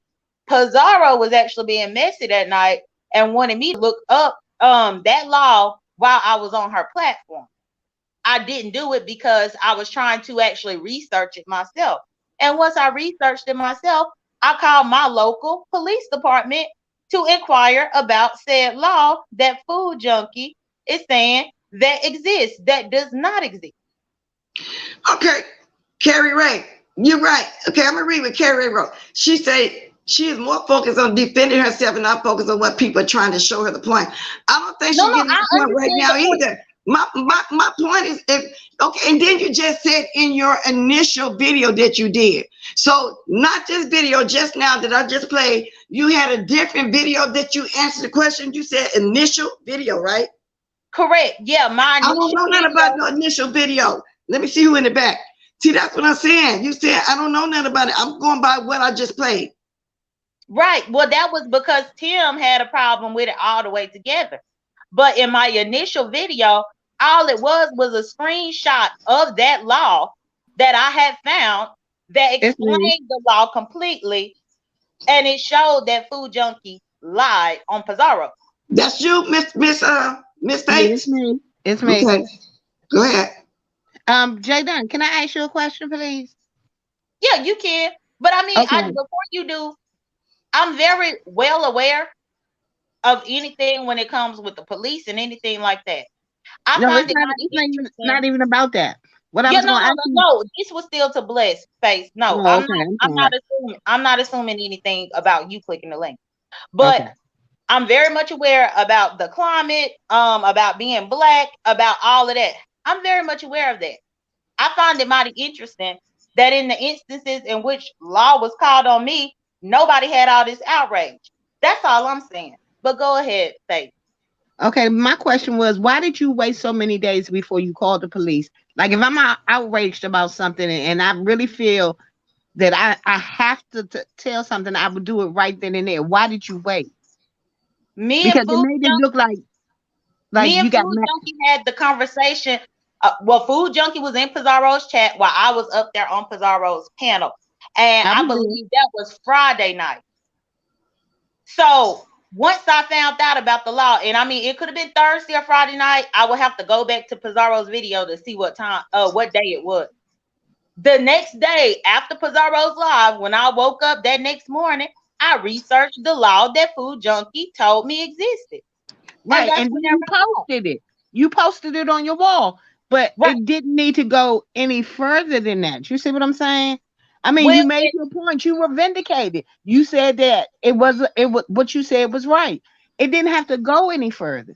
S4: Pizarro was actually being messy that night and wanted me to look up that law while I was on her platform. I didn't do it because I was trying to actually research it myself. And once I researched it myself, I called my local police department to inquire about said law that Food Junkie is saying that exists, that does not exist.
S1: Okay, Carrie Ray, you're right. Okay, I'm gonna read what Carrie Ray wrote. She said she is more focused on defending herself and not focused on what people are trying to show her the point. I don't think she's getting the point right now either. My point is, okay, and then you just said in your initial video that you did. So not this video just now that I just played, you had a different video that you answered the question. You said initial video, right?
S4: Correct. Yeah,
S1: I don't know nothing about the initial video. Let me see who in the back. See, that's what I'm saying. You said I don't know nothing about it. I'm going by what I just played.
S4: Right. Well, that was because Tim had a problem with it all the way together. But in my initial video, all it was a screenshot of that law that I had found that explained the law completely, and it showed that Food Junkie lied on Pizarro.
S1: That's you, Miss Faith?
S5: It's me. It's me.
S1: Okay. Go ahead.
S5: JDUNN, can I ask you a question, please?
S4: Yeah, you can. But I mean,
S5: Okay.
S4: before you do, I'm very well aware of anything when it comes with the police and anything like that. I
S5: No,
S4: find
S5: it's
S4: it
S5: not.
S4: mighty
S5: It's not even.
S4: interesting.
S5: Not even about that. What I
S4: Yeah,
S5: was
S4: no,
S5: going to
S4: no,
S5: ask
S4: no,
S5: you.
S4: no. This was still to Bless face. No,
S5: Oh, okay. I'm
S4: I'm not
S5: sorry.
S4: assuming. I'm not assuming anything about you clicking the link. But
S5: Okay.
S4: I'm very much aware about the climate, about being black, about all of that. I'm very much aware of that. I find it mighty interesting that in the instances in which law was called on me, nobody had all this outrage. That's all I'm saying. But go ahead, Faith.
S5: Okay. My question was, why did you wait so many days before you called the police? Like, if I'm outraged about something and I really feel that I have to tell something, I would do it right then and there. Why did you wait?
S4: Me and
S5: Because it
S4: Food
S5: made it
S4: Junkie,
S5: look like you got mad.
S4: had the conversation. Well, Food Junkie was in Pizarro's chat while I was up there on Pizarro's panel. And
S5: I
S4: I
S5: was
S4: believe that was Friday night. So once I found out about the law, and I mean, it could have been Thursday or Friday night, I would have to go back to Pizarro's video to see what day it was. The next day after Pizarro's live, when I woke up that next morning, I researched the law that Food Junkie told me existed. And
S5: right,
S4: that's
S5: and then
S4: whenever
S5: you posted it. You posted it on your wall, but
S4: right.
S5: it didn't need to go any further than that. You see what I'm saying? I mean,
S4: When
S5: you made your point. You were vindicated. You said that it was what you said was right. It didn't have to go any further.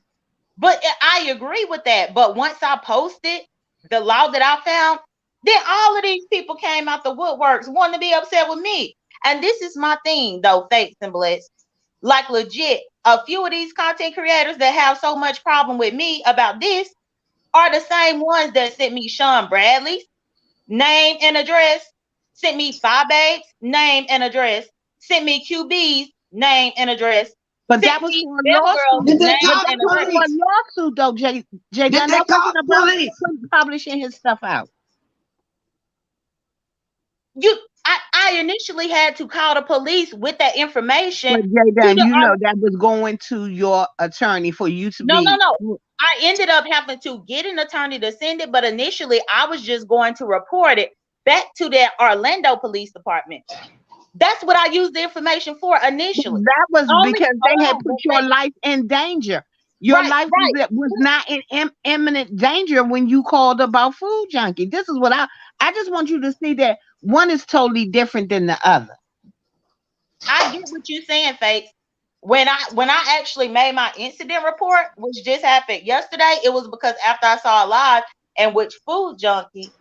S4: but I agree with that. But once I posted the law that I found, then all of these people came out the woodworks wanting to be upset with me. And this is my thing, though, Faith and Bless. Like legit, a few of these content creators that have so much problem with me about this are the same ones that sent me Sean Bradley's name and address, sent me Five Babes name and address, sent me QB's name and address,
S5: But
S4: sent
S5: that was
S4: me
S5: for a
S4: Bell Girl's
S5: lawsuit.
S1: Did they
S5: But
S4: name
S1: call
S5: that
S4: and
S1: the
S5: was
S4: address.
S5: for a
S1: police?
S5: lawsuit, though, J
S1: Did
S5: Dunn.
S1: they
S5: That
S1: call
S5: wasn't
S1: the
S5: about
S1: police?
S5: him publishing his stuff out.
S4: I initially had to call the police with that information
S5: But J
S4: to
S5: Dunn,
S4: the
S5: you know that was going to your attorney for you to be.
S4: no. I ended up having to get an attorney to send it, but initially I was just going to report it back to that Orlando Police Department. That's what I used the information for initially.
S5: That was
S4: Only
S5: because they
S4: hold
S5: had
S4: on,
S5: put
S4: but
S5: your life in danger. Your
S4: right,
S5: life was not in imminent danger when you called about Food Junkie. This is what I just want you to see that one is totally different than the other.
S4: I get what you're saying, Fakes. When I actually made my incident report, which just happened yesterday, it was because after I saw a live in which Food Junkie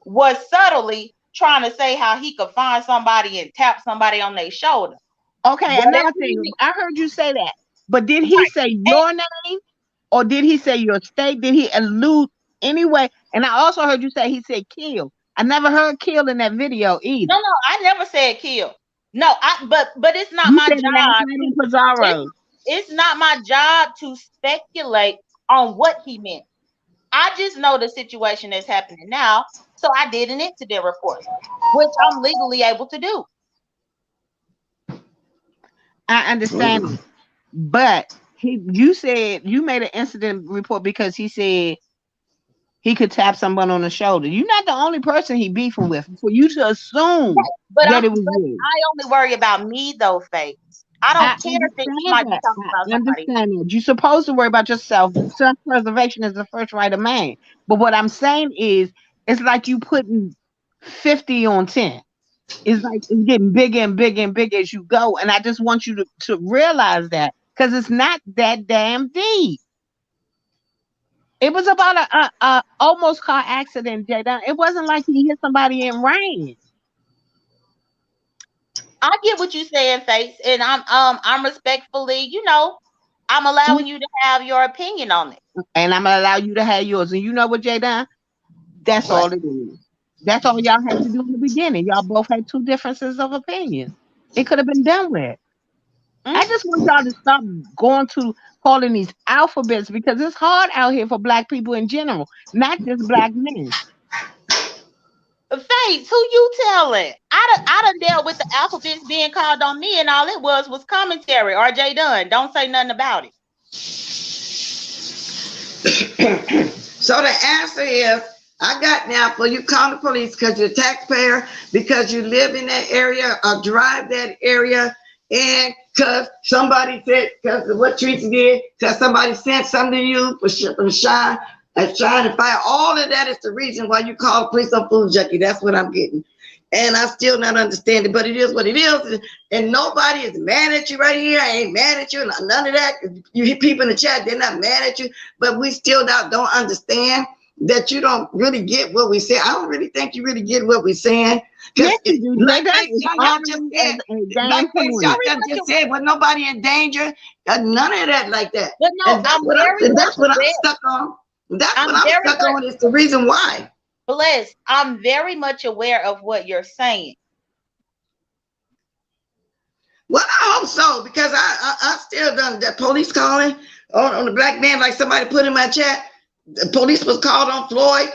S4: was subtly trying to say how he could find somebody and tap somebody on their shoulder.
S5: Okay,
S4: Whatever
S5: another thing.
S4: he
S5: I heard you say that. But did he
S4: right.
S5: say
S4: And
S5: your name or did he say your state? Did he allude anyway? And I also heard you say he said kill. I never heard kill in that video either.
S4: no, I never said kill. No, but it's not
S5: You
S4: my
S5: said it last
S4: job
S5: night
S4: to
S5: on
S4: it's,
S5: Pizarro.
S4: it's not my job to speculate on what he meant. I just know the situation that's happening now. So I did an incident report, which I'm legally able to do.
S5: I understand it. But you said you made an incident report because he said he could tap someone on the shoulder. You're not the only person he beefing with. For you to assume
S4: But
S5: that it was you.
S4: I only worry about me though, Faith. I
S5: I
S4: don't care if he
S5: understand
S4: might be
S5: that.
S4: talking about
S5: I
S4: somebody.
S5: understand that. You're supposed to worry about yourself. Self-preservation is the first right of man. But what I'm saying is, it's like you putting 50 on 10. It's like it's getting bigger and bigger and bigger as you go. And I just want you to realize that because it's not that damn deep. It was about a almost car accident, Jada. It wasn't like he hit somebody and ran.
S4: I get what you're saying, Faith, and I'm respectfully, I'm allowing you to have your opinion on it.
S5: And I'm gonna allow you to have yours. And you know what, Jada? That's
S4: What?
S5: all it is. That's all y'all had to do in the beginning. Y'all both had two differences of opinion. It could have been done with. I
S4: Mm?
S5: just want y'all to stop going to calling these alphabets because it's hard out here for black people in general, not just black men.
S4: Faith, who you telling? I done dealt with the alphabets being called on me, and all it was commentary. Or JDUNN, don't say nothing about it.
S1: So the answer is I got now for you call the police because you're a taxpayer, because you live in that area or drive that area, and because somebody said, because of what Teresa did, because somebody sent something to you from Shine and Fire. All of that is the reason why you call the police on Food Junkie. That's what I'm getting. And I still not understand it, but it is what it is. And nobody is mad at you right here. I ain't mad at you, none of that. You hear people in the chat, they're not mad at you, but we still don't understand that you don't really get what we say. I don't really think you really get what we're saying.
S5: Yes, you do.
S1: Like
S5: Y'all
S1: just said, was nobody in danger? None of that like that.
S4: But no,
S1: and that's what I'm stuck on. That's what I'm stuck on. Is the reason why.
S4: Bless, I'm very much aware of what you're saying.
S1: Well, I hope so, because I still done that police calling on the black man, like somebody put in my chat. The police was called on Floyd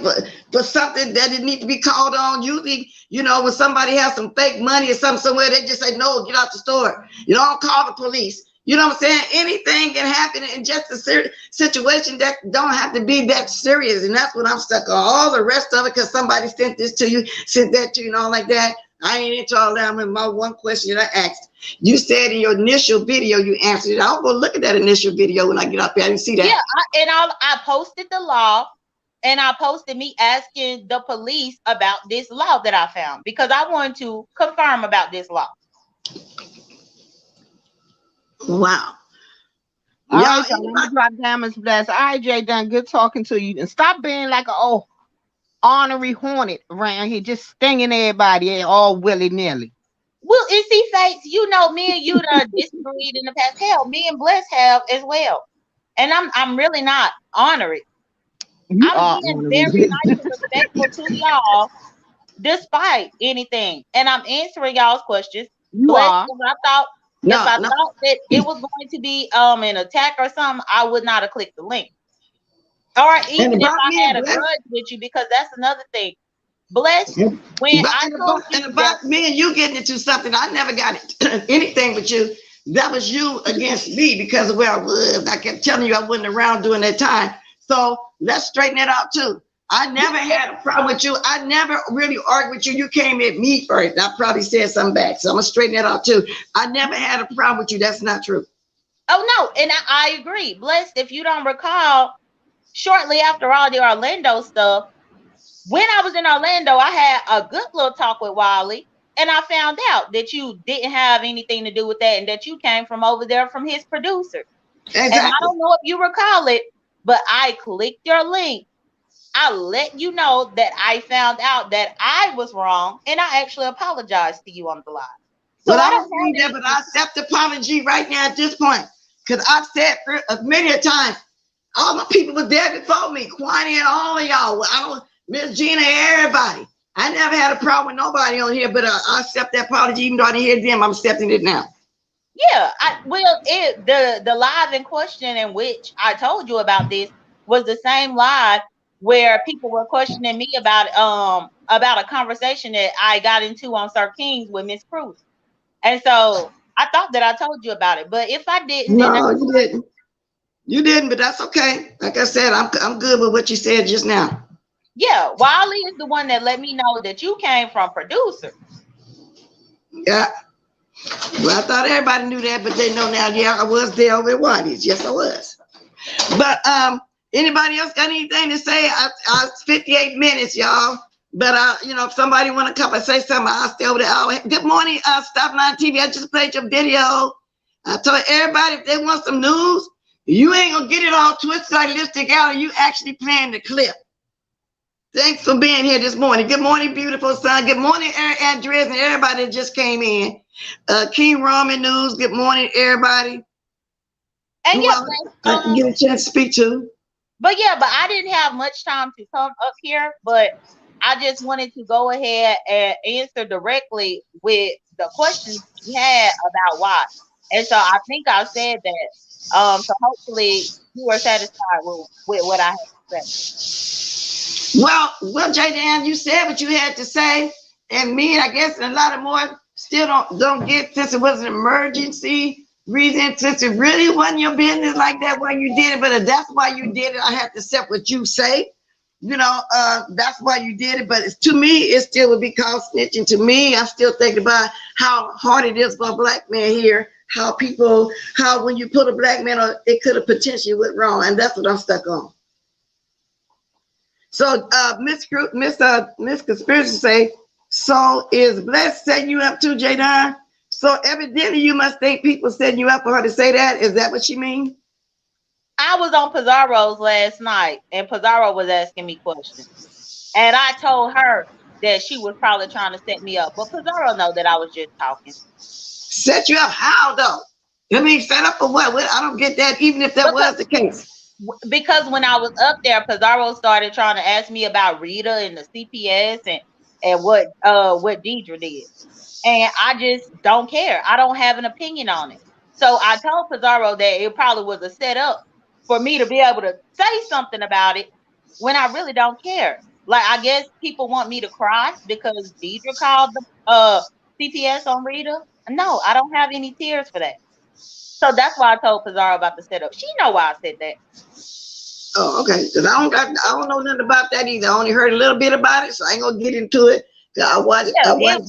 S1: for something that didn't need to be called on. Usually, you know, when somebody has some fake money or something somewhere, they just say, no, get out the store. You don't call the police. You know what I'm saying? Anything can happen in just a situation that don't have to be that serious. And that's what I'm stuck on. All the rest of it, because somebody sent this to you, sent that to you, and all like that. I ain't into all that. My one question that I asked, you said in your initial video, you answered it. I'll go look at that initial video when I get up there. I didn't see that.
S4: Yeah, I posted the law, and I posted me asking the police about this law that I found, because I wanted to confirm about this law.
S1: Wow.
S5: All right, so let me drop Diamonds Blast. All right, JDUNN, good talking to you. And stop being like an ornery hornet around here, just stinging everybody all willy-nilly.
S4: Well, and see, Fates, you know, me and you done disagreed in the past. Hell, me and Bless have as well. And I'm really not ornery. I'm being very nice and respectful to y'all, despite anything. And I'm answering y'all's questions. Bless, if I thought that it was going to be an attack or something, I would not have clicked the link. Or even if I had a grudge with you, because that's another thing. Bless, when I told you
S1: about me and you getting into something, I never got anything with you. That was you against me because of where I was. I kept telling you I wasn't around during that time. So let's straighten it out too. I never had a problem with you. I never really argued with you. You came at me first. I probably said something back. So I'm gonna straighten that out too. I never had a problem with you. That's not true.
S4: Oh no, and I agree. Blessed, if you don't recall, shortly after all the Orlando stuff, when I was in Orlando, I had a good little talk with Wally, and I found out that you didn't have anything to do with that, and that you came from over there from his producer. Exactly. And I don't know if you recall it, but I clicked your link. I let you know that I found out that I was wrong, and I actually apologized to you on the live. So
S1: but I don't mean that, but I accept the apology right now at this point, because I've said many a times, all the people were there before me, Kwani and all of y'all. Miss Gina, everybody. I never had a problem with nobody on here, but I accept that apology, even though I didn't hear them. I'm accepting it now.
S4: Yeah, the live in question in which I told you about this was the same live where people were questioning me about a conversation that I got into on Sir King's with Miss Cruz. And so I thought that I told you about it, but if I didn't,
S1: no, you didn't. You didn't, but that's okay. Like I said, I'm good with what you said just now.
S4: Yeah, Wally is the one that let me know that you came from producer.
S1: Yeah. Well, I thought everybody knew that, but they know now. Yeah, I was there over at Wally's. Yes, I was. But anybody else got anything to say? I 58 minutes, y'all. But if somebody want to come and say something, I'll stay over there. Good morning, Stopline TV. I just played your video. I told everybody if they want some news, you ain't gonna get it all twisted like lipstick out, and you actually playing the clip. Thanks for being here this morning. Good morning, beautiful son. Good morning, Andres and everybody that just came in. King Roman News. Good morning, everybody.
S4: And yeah,
S1: I can get a chance to speak to.
S4: But I didn't have much time to come up here, but I just wanted to go ahead and answer directly with the questions you had about why. And so I think I said that. So hopefully you are satisfied with what I have to say.
S1: Well, JDUNN, you said what you had to say, and me, I guess, and a lot of more still don't get, since it was an emergency reason, since it really wasn't your business like that why you did it, but if that's why you did it, I have to accept what you say. That's why you did it. But to me, it still would be called snitching. To me, I'm still thinking about how hard it is for a black man here. How when you put a black man on, it could have potentially went wrong, and that's what I'm stuck on. So, Miss Conspiracy say, so is Bless setting you up too, JDUNN? So evidently you must think people setting you up for her to say that. Is that what she means?
S4: I was on Pizarro's last night, and Pizarro was asking me questions, and I told her that she was probably trying to set me up, but Pizarro know that I was just talking.
S1: Set you up how though? I mean, set up for what? I don't get that. Even if that was the case.
S4: Because when I was up there, Pizarro started trying to ask me about Rita and the CPS and what Deidre did. And I just don't care. I don't have an opinion on it. So I told Pizarro that it probably was a setup for me to be able to say something about it when I really don't care. Like, I guess people want me to cry because Deidre called the CPS on Rita. No, I don't have any tears for that. So that's why I told Pizarro about the setup. She know why I said that.
S1: Oh, okay. Because I don't know nothing about that either. I only heard a little bit about it, so I ain't gonna get into it. I watch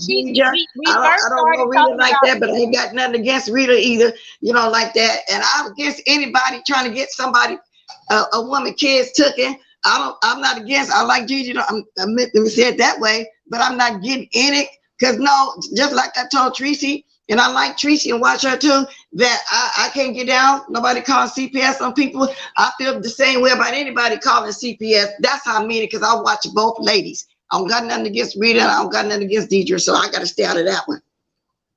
S1: Ginger. I don't know Rita like that, but I ain't got nothing against Rita either. Like that. And I'm against anybody trying to get somebody, a woman, kids taken. I'm not against. I like Gigi. Let me say it that way. But I'm not getting in it because just like I told Tracy. And I like Tracy and watch her too, that I can't get down. Nobody calls CPS on people. I feel the same way about anybody calling CPS. That's how I mean it, because I watch both ladies. I don't got nothing against Rita. I don't got nothing against Deidre, so I got to stay out of that one.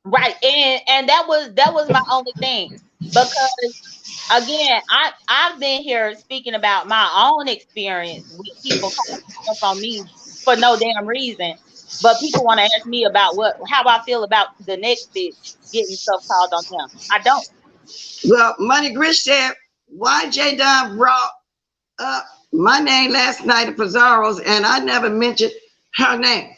S4: Right, and that was my only thing, because again, I've been here speaking about my own experience with people calling stuff on me for no damn reason. But people want to ask me about how I feel about the next bitch getting stuff called on them. I don't.
S1: Well, Money Grish said, why JDUNN brought up my name last night at Pizarro's and I never mentioned her name.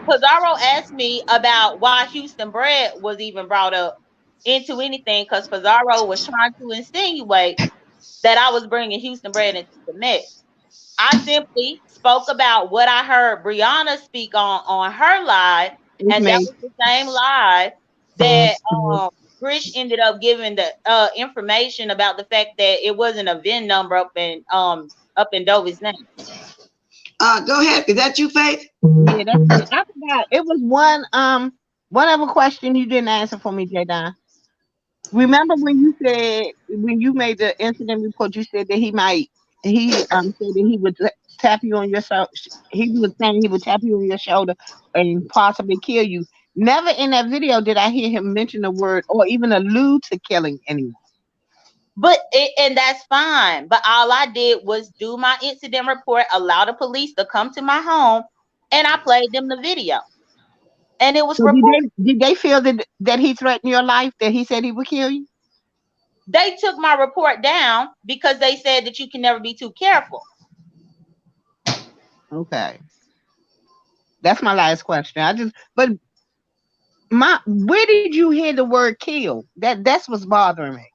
S4: Pizarro asked me about why Houston Bread was even brought up into anything, because Pizarro was trying to insinuate that I was bringing Houston Bread into the mix. I simply spoke about what I heard Brianna speak on her live, and that was the same live that Grish ended up giving the information about the fact that it wasn't a VIN number up in Dovey's name.
S1: Go ahead. Is that you, Faith?
S5: Yeah, that's it. I forgot. It was one other question you didn't answer for me, JDUNN. Remember when you made the incident report, you said that he said that he would tap you on your shoulder. He was saying he would tap you on your shoulder and possibly kill you. Never in that video did I hear him mention the word or even allude to killing anyone.
S4: And that's fine. But all I did was do my incident report, allow the police to come to my home, and I played them the video. And it was reported.
S5: Did they feel that he threatened your life, that he said he would kill you?
S4: They took my report down because they said that you can never be too careful.
S5: Okay. That's my last question. Where did you hear the word kill? That's what's bothering me.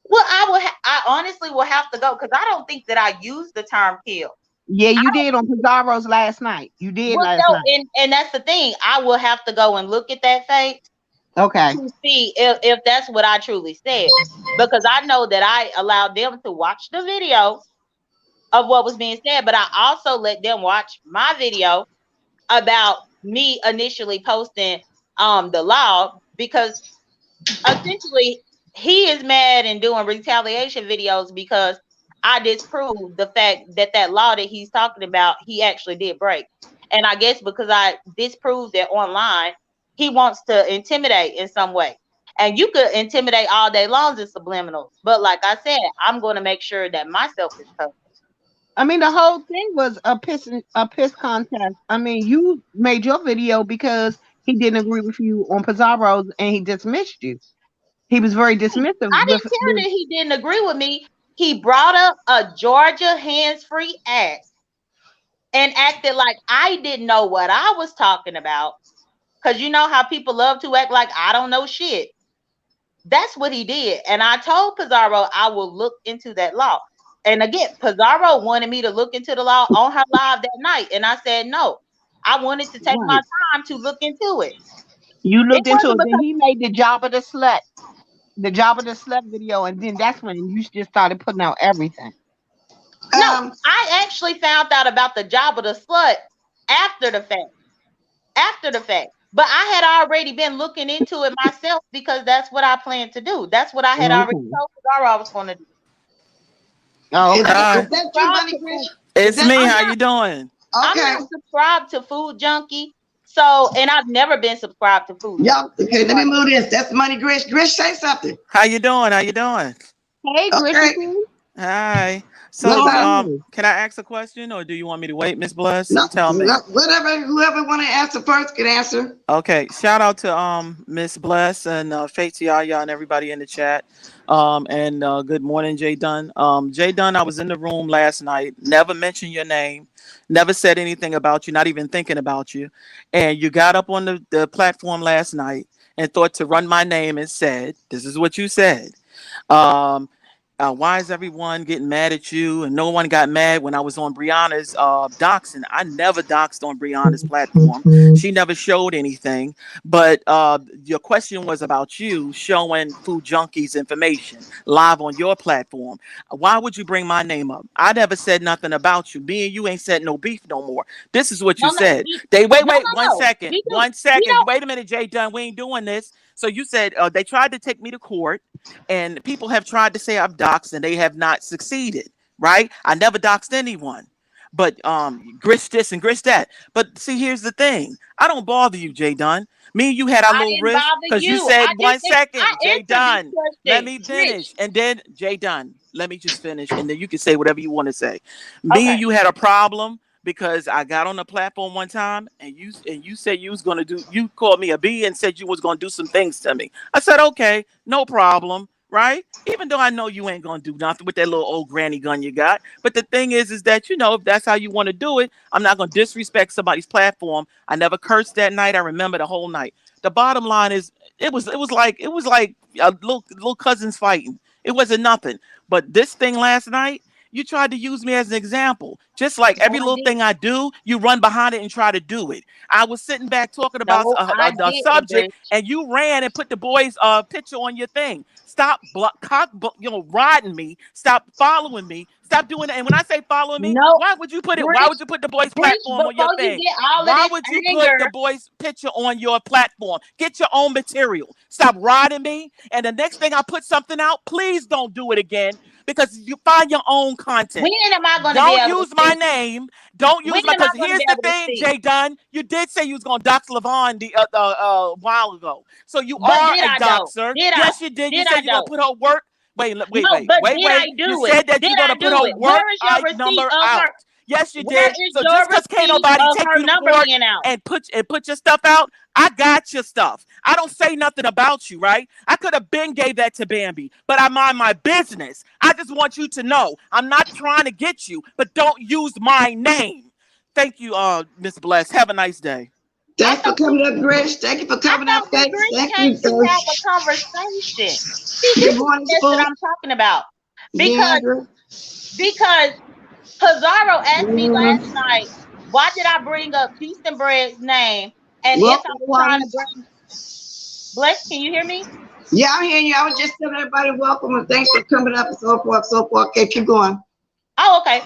S4: Well, I honestly will have to go, because I don't think that I used the term kill.
S5: Yeah, you did on Pizarro's last night. You did last night.
S4: And that's the thing. I will have to go and look at that face.
S5: Okay.
S4: To see if that's what I truly said. Because I know that I allowed them to watch the video of what was being said, but I also let them watch my video about me initially posting the law, because essentially he is mad and doing retaliation videos because I disproved the fact that law that he's talking about, he actually did break. And I guess because I disproved it online, he wants to intimidate in some way. And you could intimidate all day long in subliminals. But like I said, I'm going to make sure that myself is covered.
S5: I mean, the whole thing was a piss contest. I mean, you made your video because he didn't agree with you on Pizarro's and he dismissed you. He was very dismissive.
S4: I didn't care that he didn't agree with me. He brought up a Georgia hands-free act and acted like I didn't know what I was talking about. Because you know how people love to act like I don't know shit. That's what he did. And I told Pizarro I will look into that law. And again, Pizarro wanted me to look into the law on her live that night. And I said, no, I wanted to take my
S5: Right.
S4: time to look into it.
S5: You
S4: It
S5: looked into
S4: wasn't
S5: it. Then
S4: because,
S5: he made the job of the slut video, and then that's when you just started putting out everything.
S4: no,
S1: Um,
S4: I actually found out about the job of the slut after the fact. After the fact. But I had already been looking into it myself because that's what I planned to do. That's what I had already
S5: Okay.
S4: told Pizarro I was going to do.
S5: Oh,
S1: is
S4: I'm
S5: okay.
S1: that,
S4: not
S1: is
S6: Hi,
S1: that you,
S4: subscribed
S1: Money
S4: to
S1: Chris?
S4: food.
S1: Is
S6: it's
S1: that
S6: me.
S4: I'm
S1: you?
S6: How
S4: not
S6: you doing?
S4: I'm
S1: Okay.
S4: not subscribed to Food Junkie. So, and I've never been subscribed to Food Junkie.
S1: Y'all, okay, let me move this. That's Money Grish. Grish, say something.
S6: How you doing? How you doing?
S5: Hey,
S1: Okay.
S5: Grisham.
S6: Hi.
S1: What's
S6: So,
S5: How are
S1: up?
S5: you?
S6: can I ask a question, or do you want me to wait, Miss Bless?
S1: No,
S6: You tell me.
S1: whatever, whoever want to answer first can answer.
S6: Okay. Shout out to Miss Bless and Faith Yaya and everybody in the chat. And good morning, JDUNN. JDUNN, I was in the room last night. Never mentioned your name. Never said anything about you. Not even thinking about you. And you got up on the platform last night and thought to run my name and said, "This is what you said." Um, why is everyone getting mad at you? And no one got mad when I was on Brianna's doxing. I never doxed on Brianna's platform. She never showed anything. But your question was about you showing Food Junkies information live on your platform. Why would you bring my name up? I never said nothing about you. Me and you ain't said no beef no more. This is what you
S4: No, no,
S6: said. They wait,
S4: no,
S6: wait,
S4: no, no. We do.
S6: one
S4: We
S6: second.
S4: don't.
S6: Wait a minute, Jay Dunn. We ain't doing this. So you said they tried to take me to court, and people have tried to say I've doxed, and they have not succeeded. Right? I never doxed anyone, but grish this and grish that. But see, here's the thing: I don't bother you, Jay Dunn. Me and you had our
S4: I
S6: little
S4: didn't
S6: riff
S4: bother
S6: because you
S4: you.
S6: said
S4: I just
S6: one
S4: I
S6: second, Jay
S4: answered this
S6: Dunn. Let
S4: question.
S6: me
S4: Rich.
S6: finish, and then Jay Dunn. Let me just finish, and then you can say whatever you want to say. Me and
S4: Okay.
S6: you had a problem because I got on the platform one time, and you said you was gonna do. You called me a B and said you was gonna do some things to me. I said okay, no problem, right? Even though I know you ain't gonna do nothing with that little old granny gun you got. But the thing is that if that's how you want to do it, I'm not gonna disrespect somebody's platform. I never cursed that night. I remember the whole night. The bottom line is, it was like a little cousins fighting. It wasn't nothing. But this thing last night, you tried to use me as an example. Just like
S4: No,
S6: every
S4: I
S6: little
S4: didn't.
S6: thing I do, you run behind it and try to do it. I was sitting back talking about
S4: No, I
S6: a
S4: didn't,
S6: subject,
S4: Rich.
S6: and you ran and put the boy's picture on your thing. Stop riding me. Stop following me. Stop doing that. And when I say following me,
S4: No,
S6: why would you put it? Why
S4: Rich.
S6: would you put the boy's
S4: Rich,
S6: platform on your
S4: before you
S6: thing?
S4: get all of
S6: Why
S4: this
S6: would you put the
S4: anger,
S6: boy's picture on your platform? Get your own material. Stop riding me. And the next thing I put something out, please don't do it again, because you find your own
S4: when
S6: content.
S4: am I going to be
S6: Don't
S4: able to
S6: use my
S4: speak?
S6: name. Don't
S4: When
S6: use my,
S4: am I
S6: because
S4: going to
S6: here's
S4: be
S6: the
S4: able to
S6: thing,
S4: speak?
S6: Jay Dunn. You did say you was gonna dox Levon the while ago. So you
S4: But
S6: are
S4: did
S6: a
S4: I though?
S6: doxer.
S4: Did I?
S6: Yes, you did. You
S4: Did
S6: said
S4: I
S6: you're gonna
S4: though?
S6: put her work. Wait, wait,
S4: No,
S6: wait,
S4: but
S6: wait,
S4: did I
S6: wait. You
S4: do it?
S6: said that
S4: Did
S6: you're
S4: I
S6: gonna put
S4: do
S6: her
S4: it? Where
S6: work
S4: is your receipt
S6: number
S4: of her?
S6: out. Yes, you
S4: Where
S6: did.
S4: is
S6: So
S4: your
S6: just because can't
S4: receipt
S6: nobody
S4: of
S6: take
S4: her
S6: you to
S4: number
S6: court
S4: being out?
S6: and put your stuff out, I got your stuff. I don't say nothing about you, right? I could have been gave that to Bambi, but I mind my business. I just want you to know I'm not trying to get you, but don't use my name. Thank you, Miss Bless. Have a nice day.
S4: I
S1: Thanks for
S4: thought we,
S1: coming up, Grish. Thank you for
S4: I
S1: coming up,
S4: thought me
S1: thanks.
S4: Grinch
S1: Thank
S4: came
S1: you.
S4: to have a conversation. See, this
S1: Good
S4: is
S1: morning,
S4: the mess that
S1: Spook.
S4: I'm talking about. Because
S1: Deandra.
S4: because Pizarro asked me last
S1: Mhm.
S4: night, why did I bring up Houston Bread's name? And if I
S1: Welcome,
S4: was trying to
S1: Juanis.
S4: bring Bless, can you hear me?
S1: Yeah, I'm hearing you. I was just telling everybody welcome and thanks for coming up and so forth, so forth. Okay, keep going.
S4: Oh, okay.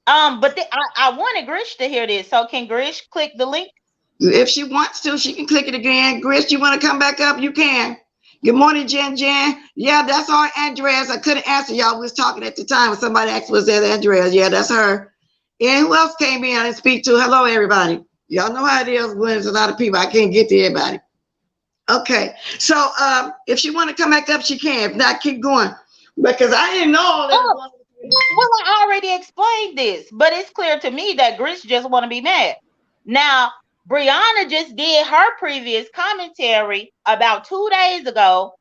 S4: But I wanted Grish to hear this. So can Grish click the link?
S1: If she wants to, she can click it again. Grish, you want to come back up? You can. Good morning, Jen Jen. Yeah, that's our Andreas. I couldn't answer y'all. We was talking at the time when somebody asked, was that Andreas? Yeah, that's her. And who else came in and speak to? Hello, everybody. Y'all know how it is when there's a lot of people. I can't get to everybody. Okay, so if she want to come back up, she can. If not, keep going. Because I didn't know all that was
S4: Oh,
S1: going on.
S4: well, I already explained this, but it's clear to me that Grish just want to be mad. Now, Brianna just did her previous commentary about 2 days ago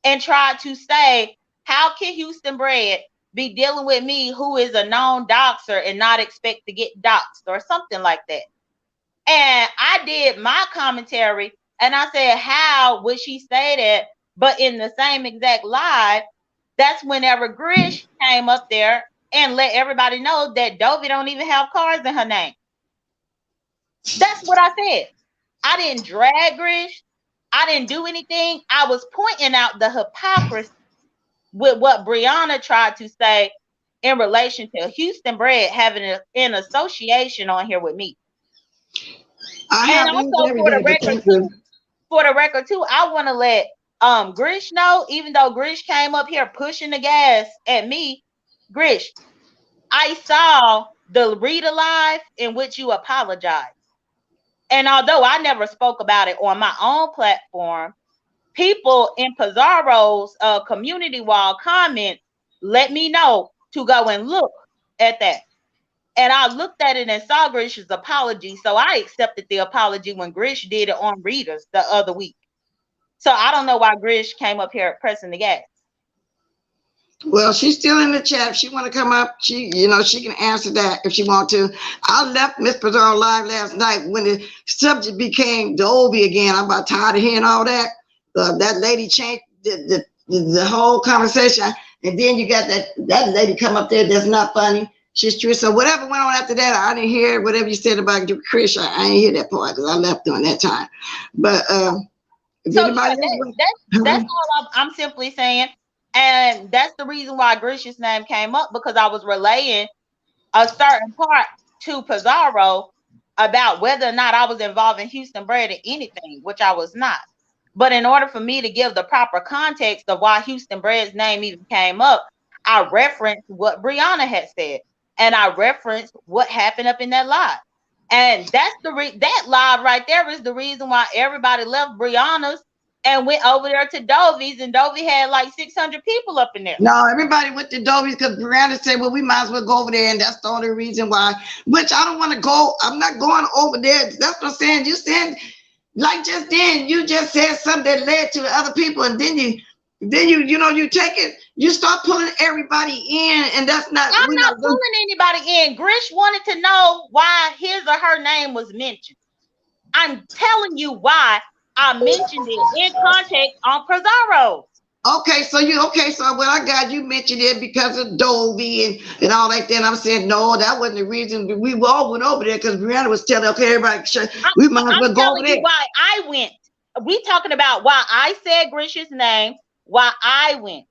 S4: and tried to say, how can Houston Bread be dealing with me, who is a known doxer, and not expect to get doxed or something like that? And I did my commentary and I said, how would she say that But in the same exact live, that's whenever Grish came up there and let everybody know that Dovey don't even have cars in her name. That's what I said. I didn't drag Grish. I didn't do anything. I was pointing out the hypocrisy with what Brianna tried to say in relation to Houston Bread having an association on here with me.
S1: I
S4: And
S1: have used
S4: also
S1: every
S4: for the
S1: day, but
S4: record
S1: thank you.
S4: too, I want to let Grish know, even though Grish came up here pushing the gas at me, Grish, I saw the read alive in which you apologized. And although I never spoke about it on my own platform, people in Pizarro's community wall comment let me know to go and look at that. And I looked at it and saw Grish's apology. So I accepted the apology when Grish did it on Readers the other week. So I don't know why Grish came up here pressing the gas.
S1: Well, she's still in the chat. If she want to come up, she can answer that if she want to. I left Miss Pizarro live last night when the subject became Dolby again. I'm about tired of hearing all that. That lady changed the whole conversation, and then you got that lady come up there that's not funny. She's true. So whatever went on after that, I didn't hear whatever you said about Chris. I didn't hear that part because I left during that time. But
S4: so yeah, that's all I'm simply saying. And that's the reason why Grish's name came up, because I was relaying a certain part to Pizarro about whether or not I was involved in Houston Bread in anything, which I was not. But in order for me to give the proper context of why Houston Bread's name even came up, I referenced what Brianna had said, and I referenced what happened up in that live. And that's that live right there is the reason why everybody left Brianna's and went over there to Dovey's, and Dovey had like 600 people up in there.
S1: No, everybody went to Dovey's because Brianna said, well, we might as well go over there, and that's the only reason why, which I don't want to go. I'm not going over there. That's what I'm saying. You said, like just then, you just said something that led to the other people, and then you take it, you start pulling everybody in, and that's not.
S4: I'm not pulling anybody in. Grish wanted to know why his or her name was mentioned. I'm telling you why I mentioned it in context on Pizarro.
S1: Okay, so what I got, you mentioned it because of Dovey and all like that. And I'm saying, no, that wasn't the reason. We all went over there because Brianna was telling, okay, everybody, we might as well go over there.
S4: Why I went. We talking about why I said Grish's name, why I went.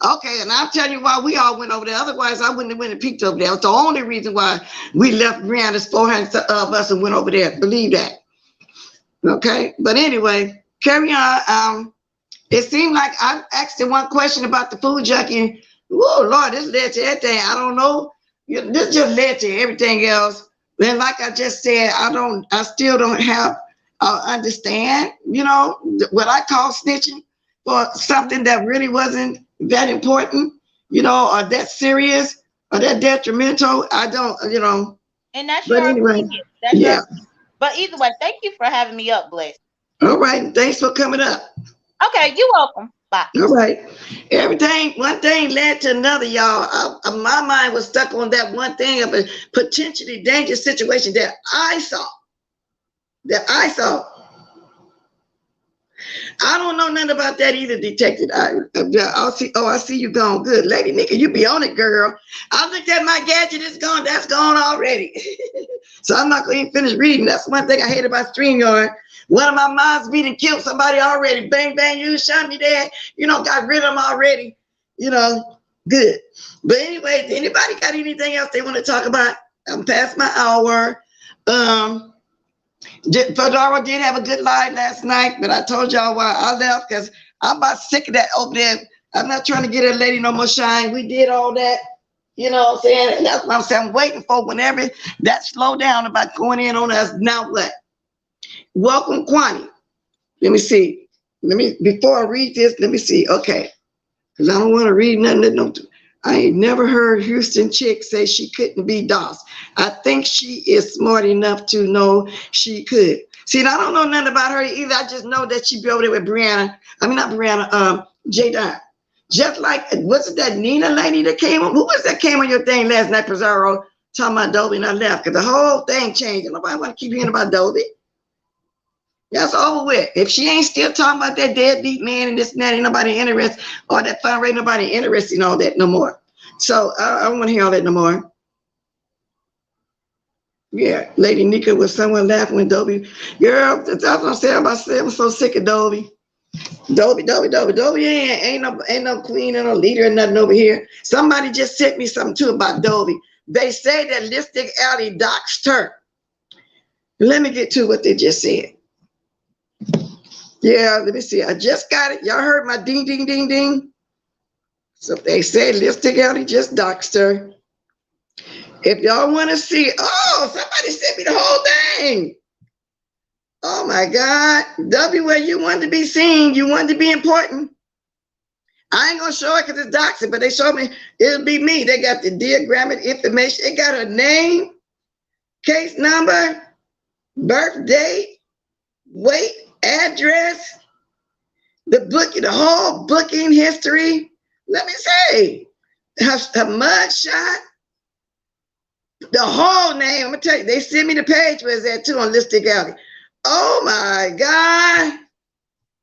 S1: Okay, and I'll tell you why we all went over there. Otherwise, I wouldn't have went and peeked over there. That's the only reason why we left Brianna's 400 of us and went over there. Believe that. Okay, but anyway, carry on. It seemed like I asked the one question about the food junkie. Whoa, Lord, this led to everything. I don't know. This just led to everything else. Then, like I just said, I still don't have understand, what I call snitching for something that really wasn't that important, or that serious or that detrimental. I don't,
S4: And that's your opinion. That's your opinion. But either way, thank you for having me up, Bless.
S1: All right. Thanks for coming up.
S4: Okay, you're welcome. Bye.
S1: All right. One thing led to another, y'all. My mind was stuck on that one thing of a potentially dangerous situation that I saw. I don't know nothing about that either, Detective. I see you gone. Good, Lady Nika, you be on it, girl. I looked at my gadget. It's gone. That's gone already. So I'm not going to finish reading. That's one thing I hate about StreamYard. One of my moms beat and killed somebody already. Bang, bang, you shot me there. Got rid of them already. Good. But anyway, anybody got anything else they want to talk about? I'm past my hour. Fedora did have a good live last night, but I told y'all why I left because I'm about sick of that over there. I'm not trying to get a lady no more shine. We did all that, you know what I'm saying? And that's what I'm saying. I'm waiting for whenever that slow down about going in on us. Now what? Welcome, Kwani. Let me see. Before I read this, let me see. Okay. Because I don't want to read nothing that don't. I ain't never heard Houston chick say she couldn't be DOS. I think she is smart enough to know she could. See, I don't know nothing about her either. I just know that she be over there with Brianna. I mean, not Brianna, JDUNN. Just like, what's that Nina lady that came on? Who was that came on your thing last night, Pizarro, talking about Dolby, and I left because the whole thing changed. Nobody want to keep hearing about Dolby. That's over with. If she ain't still talking about that deadbeat man and this and that, ain't nobody interested, or that fundraiser, nobody interested in all that no more. So I don't want to hear all that no more. Yeah, Lady Nika was someone laughing when Dobie. Girl, that's what I'm saying about saying I'm so sick of Dobie. Dobie ain't no queen and no leader or nothing over here. Somebody just sent me something too about Dobie. They say that Lipstick Alley doxed her. Let me get to what they just said. Yeah, let me see. I just got it. Y'all heard my ding, ding, ding, ding. So they say Lipstick Alley just doxed her. If y'all want to see, oh, somebody sent me the whole thing. Oh my God. W, where you want to be seen, you want to be important. I ain't gonna show it because it's doxing, but they showed me it'll be me. They got the diagrammatic information. They got her name, case number, birth date, weight, address, the book, the whole booking history. Let me say, her mug shot, the whole name. I'm gonna tell you, they sent me the page where it's at too on Lipstick Alley. Oh my God.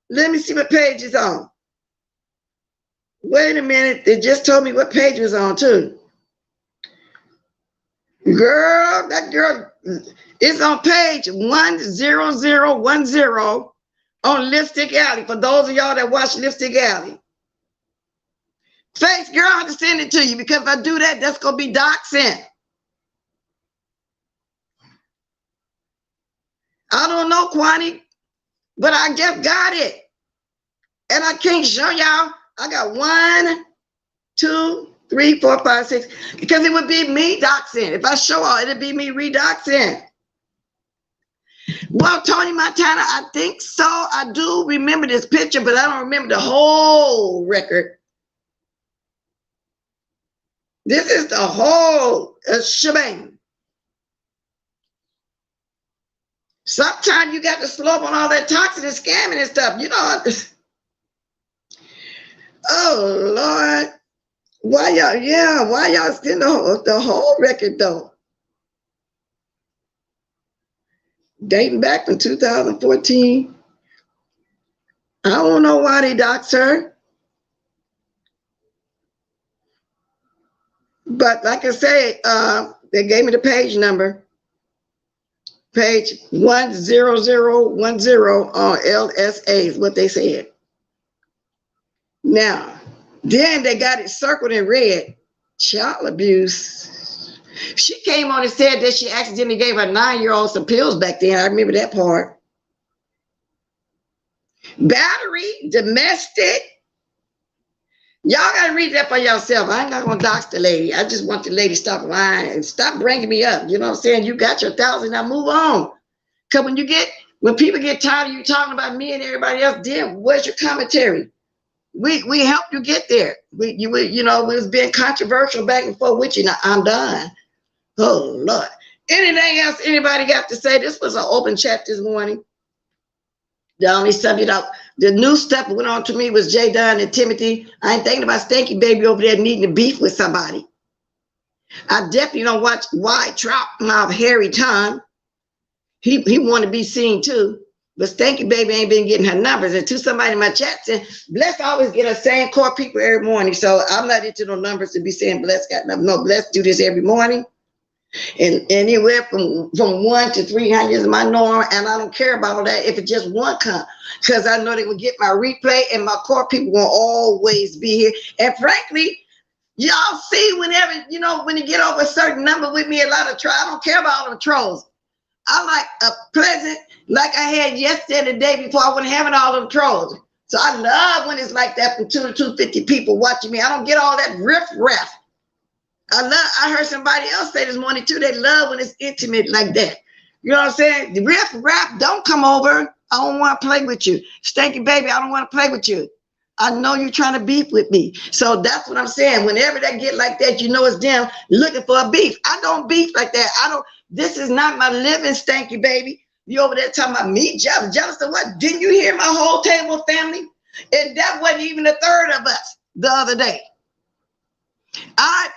S1: Let me see what page it's on. Wait a minute, they just told me what page it was on too. Girl, that girl is on page 10010 on Lipstick Alley. For those of y'all that watch Lipstick Alley. Face, girl, I have to send it to you because if I do that, that's gonna be doxing. I don't know, Kwani, but I just got it. And I can't show y'all. I got 1, 2, 3, 4, 5, 6. Because it would be me doxing. If I show all, it'd be me redoxing. Well, Tony Montana, I think so. I do remember this picture, but I don't remember the whole record. This is the whole shebang. Sometimes you got to slow up on all that toxic and scamming and stuff. You know. Oh, Lord. Why y'all still the whole record though? Dating back from 2014. I don't know why they doxed her. But like I say, they gave me the page number. Page 10010 on LSA is what they said. Now, then they got it circled in red. Child abuse. She came on and said that she accidentally gave her 9-year-old some pills back then. I remember that part. Battery, domestic. Y'all gotta read that for yourself. I ain't not gonna dox the lady. I just want the lady to stop lying and stop bringing me up. You know what I'm saying? You got your 1,000, now move on. Because when people get tired of you talking about me and everybody else, then where's your commentary? We helped you get there. You know, it was being controversial back and forth with you. Now I'm done. Oh Lord. Anything else anybody got to say? This was an open chat this morning. The only subject the new stuff that went on to me was JDUNN and Timothy. I ain't thinking about Stanky Baby over there needing to beef with somebody. I definitely don't watch Wide Trout Mouth Hairy Tongue. He want to be seen too. But Stanky Baby ain't been getting her numbers. And to somebody in my chat said, Bless always get her same core people every morning. So I'm not into no numbers to be saying Bless got numbers. No, Bless do this every morning. And anywhere from 1 to 300 is my norm, and I don't care about all that if it just one come, because I know they will get my replay, and my core people will always be here. And frankly, y'all see whenever, you know, when you get over a certain number with me, a lot of I don't care about all the trolls. I like a pleasant, like I had yesterday, the day before. I wasn't having all them trolls. So I love when it's like that from 2 to 250 people watching me. I don't get all that riff-raff. I heard somebody else say this morning too, they love when it's intimate like that. You know what I'm saying? The riff rap, don't come over. I don't want to play with you. Stanky Baby, I don't want to play with you. I know you're trying to beef with me. So that's what I'm saying. Whenever they get like that, you know it's them looking for a beef. I don't beef like that. This is not my living, Stanky Baby. You over there talking about me jealous. Jealous of what? Didn't you hear my whole table family? And that wasn't even a third of us the other day. I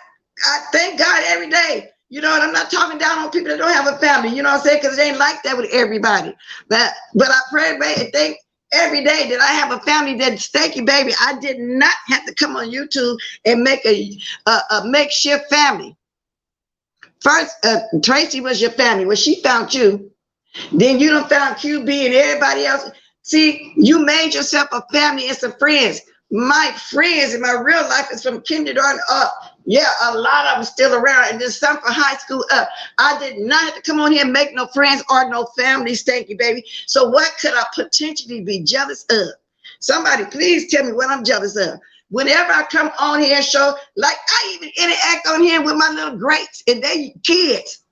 S1: thank God every day. You know, and I'm not talking down on people that don't have a family, you know what I'm saying? Because it ain't like that with everybody. But I pray, baby, think every day that I have a family that's stanky, baby. I did not have to come on YouTube and make a makeshift family. First, Tracy was your family. When she found you, then you done found QB and everybody else. See, you made yourself a family and some friends. My friends in my real life is from kindergarten up. Yeah, a lot of them still around, and then some from high school up. I did not have to come on here and make no friends or no family, stanky baby. So what could I potentially be jealous of? Somebody please tell me what I'm jealous of. Whenever I come on here and show, like I even interact on here with my little greats and they kids.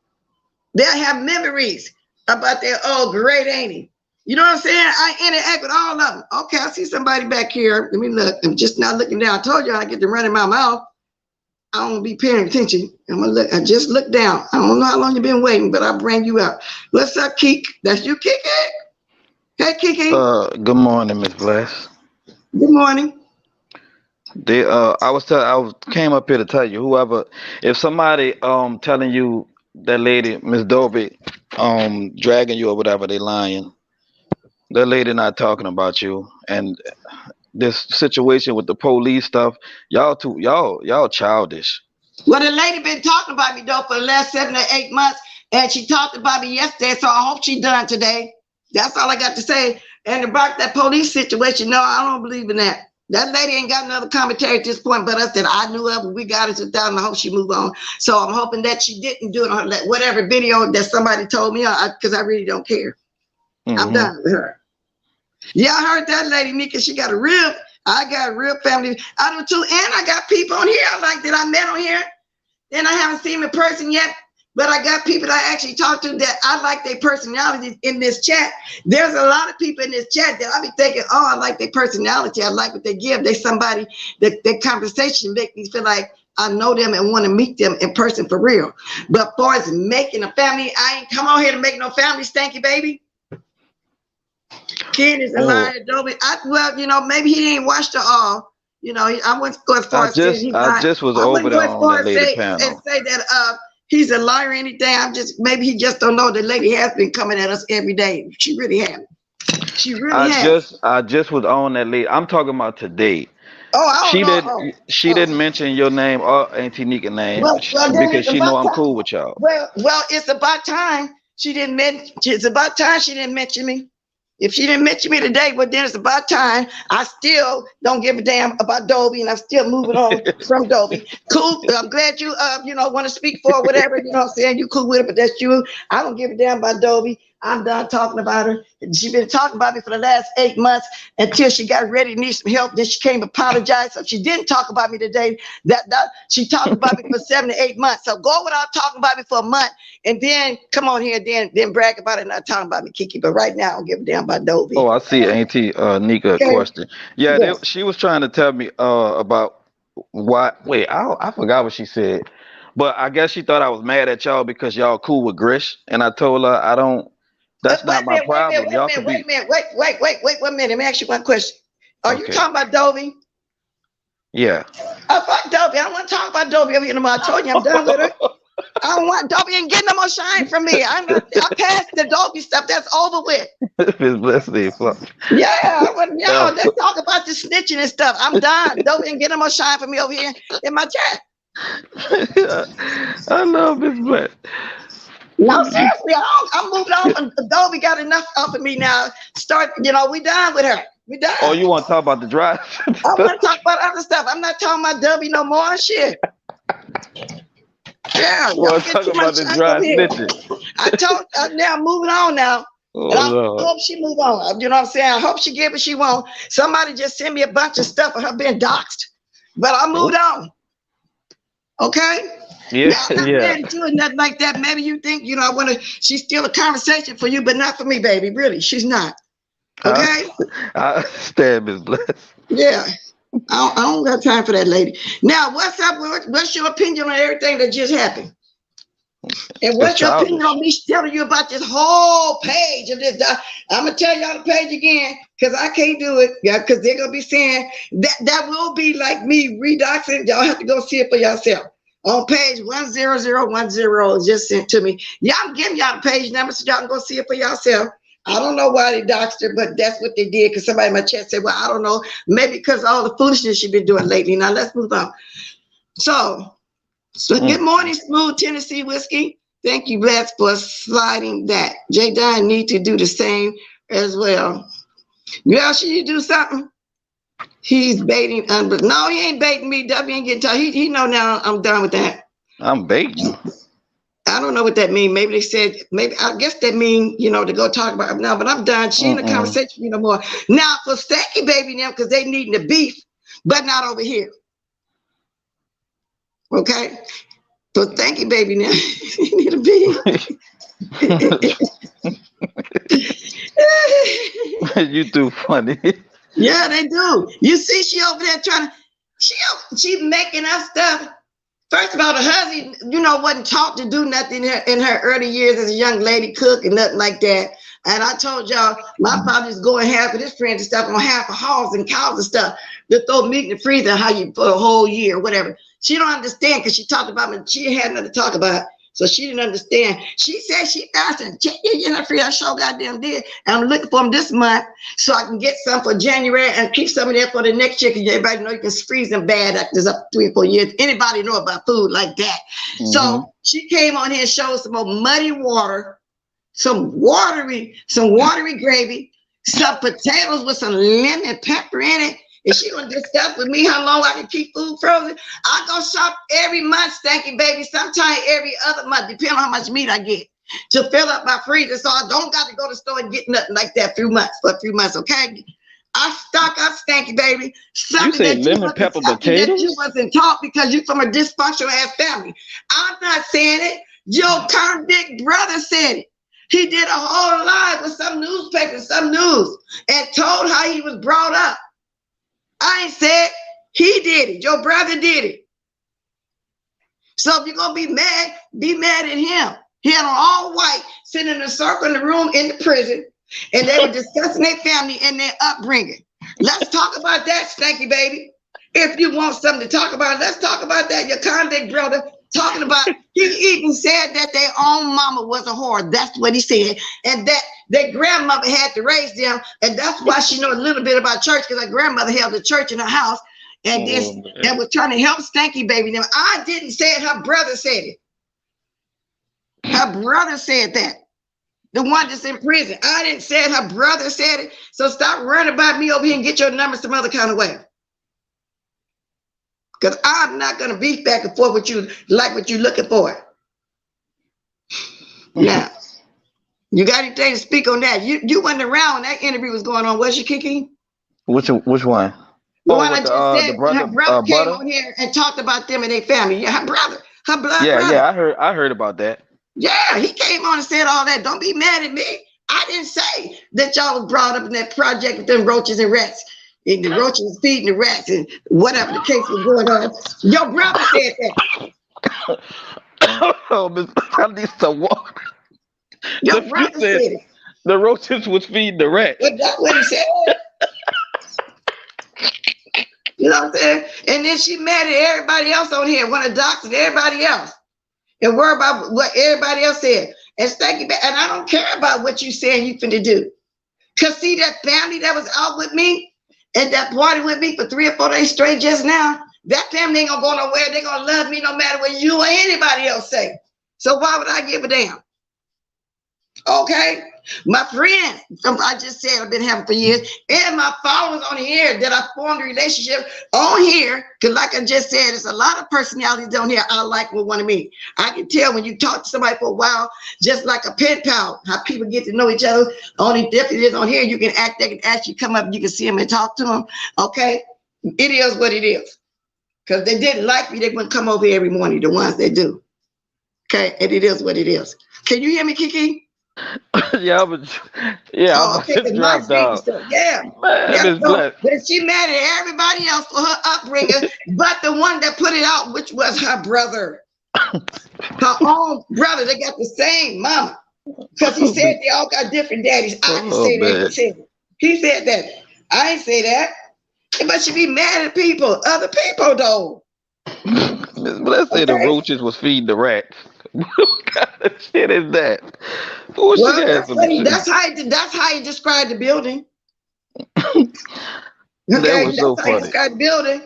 S1: They'll have memories about their old great auntie. You know what I'm saying? I interact with all of them. Okay, I see somebody back here. Let me look. I'm just not looking down. I told you I get to run in my mouth. I don't be paying attention. I'm gonna look. I just look down. I don't know how long you've been waiting, but I'll bring you out. What's up, Keek? That's you, Kiki? Hey, Kiki.
S7: Good morning, Miss Bless.
S1: Good morning.
S7: I came up here to tell you, whoever, if somebody telling you that lady, Miss Dobie, dragging you or whatever, they lying. That lady not talking about you, and this situation with the police stuff, y'all childish.
S1: Well, the lady been talking about me though for the last 7 or 8 months, and she talked about me yesterday, so I hope she done today. That's all I got to say. And about that police situation, no, I don't believe in that. That lady ain't got another commentary at this point, but us that I knew of, we got it to down. I hope she move on. So I'm hoping that she didn't do it on that whatever video that somebody told me, because I really don't care. I'm done with her. Yeah, I heard that lady, Nika. I got a real family. I do too, and I got people on here I like that I met on here, and I haven't seen them in person yet. But I got people that I actually talk to that I like their personality in this chat. There's a lot of people in this chat that I be thinking, oh, I like their personality. I like what they give. They somebody that their conversation make me feel like I know them and want to meet them in person for real. But as far as making a family, I ain't come on here to make no family, stanky baby. Ken is a liar, Adobe. Well, you know, maybe he ain't watched it all. You know, I wouldn't go as far as saying
S7: I just was over there on that lady panel.
S1: And say that he's a liar or anything. Maybe he just don't know the lady has been coming at us every day. She really has. She really has.
S7: I just was on that lady. I'm talking about today.
S1: Oh,
S7: she didn't mention your name or Auntie Nika's name because she know I'm cool with y'all.
S1: Well, it's about time she didn't mention. It's about time she didn't mention me. If she didn't mention me today, well, then it's about time. I still don't give a damn about Dobie, and I'm still moving on from Dobie. Cool. I'm glad you, want to speak for whatever, you know what I'm saying? You cool with it, but that's you. I don't give a damn about Dobie. I'm done talking about her. She's been talking about me for the last 8 months until she got ready to need some help. Then she came apologize. So she didn't talk about me today. That she talked about me for 7 to 8 months. So go without talking about me for a month, and then come on here, then brag about it, not talking about me, Kiki. But right now, I don't give a damn about Dobie.
S7: Oh, I see Auntie Nika question. Yeah, yes. She was trying to tell me about why. Wait, I forgot what she said. But I guess she thought I was mad at y'all because y'all cool with Grish, and I told her I don't. That's not my problem.
S1: Wait a minute. Let me ask you one question. Are you talking about Dobie?
S7: Yeah.
S1: Fuck Dobie. I don't want to talk about Dobie over here no more. I told you I'm done with her. I don't want Dobie ain't getting no more shine from me. I passed the Dobie stuff. That's over with. Yeah, let's talk about the snitching and stuff. I'm done. Dobie ain't getting no more shine from me over here in my chat.
S7: I love this Bless.
S1: No, seriously, I'm moving on. Dobie got enough off of me now. We done with her. We done.
S7: Oh, you want to talk about the drive?
S1: I want to talk about other stuff. I'm not talking about Dobie no more. Shit. Yeah,
S7: you want to talk about the drive snitching?
S1: I told now I'm moving on now. And I hope she move on. You know what I'm saying? I hope she get what she want. Somebody just sent me a bunch of stuff of her being doxxed. But I moved on. Okay?
S7: Yeah,
S1: I'm not ready to do nothing like that. Maybe you think, she's still a conversation for you, but not for me, baby. Really, she's not. Okay?
S7: I understand, Miss Bless.
S1: Yeah. I don't got time for that lady. Now, what's up? What's your opinion on everything that just happened? And what's your opinion on me telling you about this whole page of this? I'm going to tell y'all the page again because I can't do it. Yeah, because they're going to be saying that will be like me redoxing. Y'all have to go see it for yourself. on page 10010 just sent to me. Yeah, I'm giving y'all the page number so y'all can go see it for yourself. I don't know why they doxed her, but that's what they did because somebody in my chat said, well, I don't know. Maybe because all the foolishness she's been doing lately. Now let's move on. So good morning, Smooth Tennessee Whiskey. Thank you, Bless, for sliding that. JDUNN need to do the same as well. Girl, should you do something? He's baiting. No, he ain't baiting me. W ain't getting tired. He know now I'm done with that.
S7: I'm baiting.
S1: I don't know what that means. Maybe they said, maybe I guess that mean, to go talk about it now, but I'm done. She in the conversation with me no more. Now for Stanky Baby now, because they needing the beef, but not over here. Okay? So Stanky Baby now, you need a beef.
S7: You too funny.
S1: Yeah, they do. You see, she over there trying to, she making up stuff. First of all, the husband, wasn't taught to do nothing in her early years as a young lady cook and nothing like that. And I told y'all, my father used to go and half of his friends and stuff on half of hogs and cows and stuff to throw meat in the freezer, how you for a whole year or whatever. She don't understand because she talked about it. She had nothing to talk about. So she didn't understand. She said she asked and check in her freezer. I sure goddamn did. And I'm looking for them this month so I can get some for January and keep some of that for the next year. Because everybody know you can freeze them bad after this up 3 or 4 years. Anybody know about food like that? So she came on here and showed some more muddy water, some watery gravy, some potatoes with some lemon pepper in it. And she gonna discuss with me how long I can keep food frozen. I go shop every month, Stanky Baby, sometime every other month, depending on how much meat I get, to fill up my freezer. So I don't got to go to the store and get nothing like that for a few months, okay? I stock up, Stanky Baby.
S7: You say lemon pepper potatoes?
S1: That you wasn't taught because you from a dysfunctional ass family. I'm not saying it. Your current big brother said it. He did a whole live with some newspaper, some news, and told how he was brought up. I ain't said he did it. Your brother did it. So if you're going to be mad at him. He had on all white, sitting in a circle in the room in the prison, and they were discussing their family and their upbringing. Let's talk about that, Stanky Baby. If you want something to talk about, let's talk about that. Your convict brother talking about, he even said that their own mama was a whore. That's what he said. And that their grandmother had to raise them. And that's why she knows a little bit about church, because her grandmother held the church in her house and was trying to help Stanky Baby. Now, I didn't say it. Her brother said it. Her brother said that. The one that's in prison. I didn't say it. Her brother said it. So stop worrying about me over here and get your numbers some other kind of way. Because I'm not going to beef back and forth with you like what you're looking for. Now, you got anything to speak on that? You wasn't around when that interview was going on, was you, Kiki?
S7: Which one?
S1: The one I just said, her brother came on here and talked about them and their family. Yeah, her brother, her blood brother.
S7: Yeah, I heard about that.
S1: Yeah, he came on and said all that. Don't be mad at me. I didn't say that y'all was brought up in that project with them roaches and rats. And the roaches was feeding the rats and whatever the case was going on. Your brother said that.
S7: Oh, Miss, I need some water.
S1: Your brother said it.
S7: The roaches was feeding the rats.
S1: But that's what he said. You know what I'm saying? And then she mad at everybody else on here, want to dox everybody else. And worry about what everybody else said. And I don't care about what you saying you finna do. Cause see that family that was out with me and that party with me for 3 or 4 days straight just now, that family ain't gonna go nowhere. They're gonna love me no matter what you or anybody else say. So why would I give a damn? Okay? My friend, I just said I've been having for years, and my followers on here that I formed a relationship on here, because like I just said, there's a lot of personalities on here I like with one of me. I can tell when you talk to somebody for a while, just like a pen pal, how people get to know each other. Only difference is on here, you can act, they can actually come up, you can see them and talk to them. Okay? It is what it is. Because they didn't like me, they wouldn't come over here every morning, the ones that do. Okay? And it is what it is. Can you hear me, Kiki?
S7: Yeah, I'm
S1: okay,
S7: dropped down.
S1: Yeah,
S7: Man,
S1: but she mad at everybody else for her upbringing, but the one that put it out, which was her brother, her own brother. They got the same mama, because he said they all got different daddies. I didn't say that. He said that. I ain't say that. But she be mad at people, other people though.
S7: Miss Bless say the
S1: Okay.
S7: roaches was feeding the rats. What kind of shit is that? Who she
S1: Well,
S7: had some shit?
S1: that's how he described the building.
S7: That
S1: Okay,
S7: was so
S1: that's how he
S7: funny.
S1: described the building.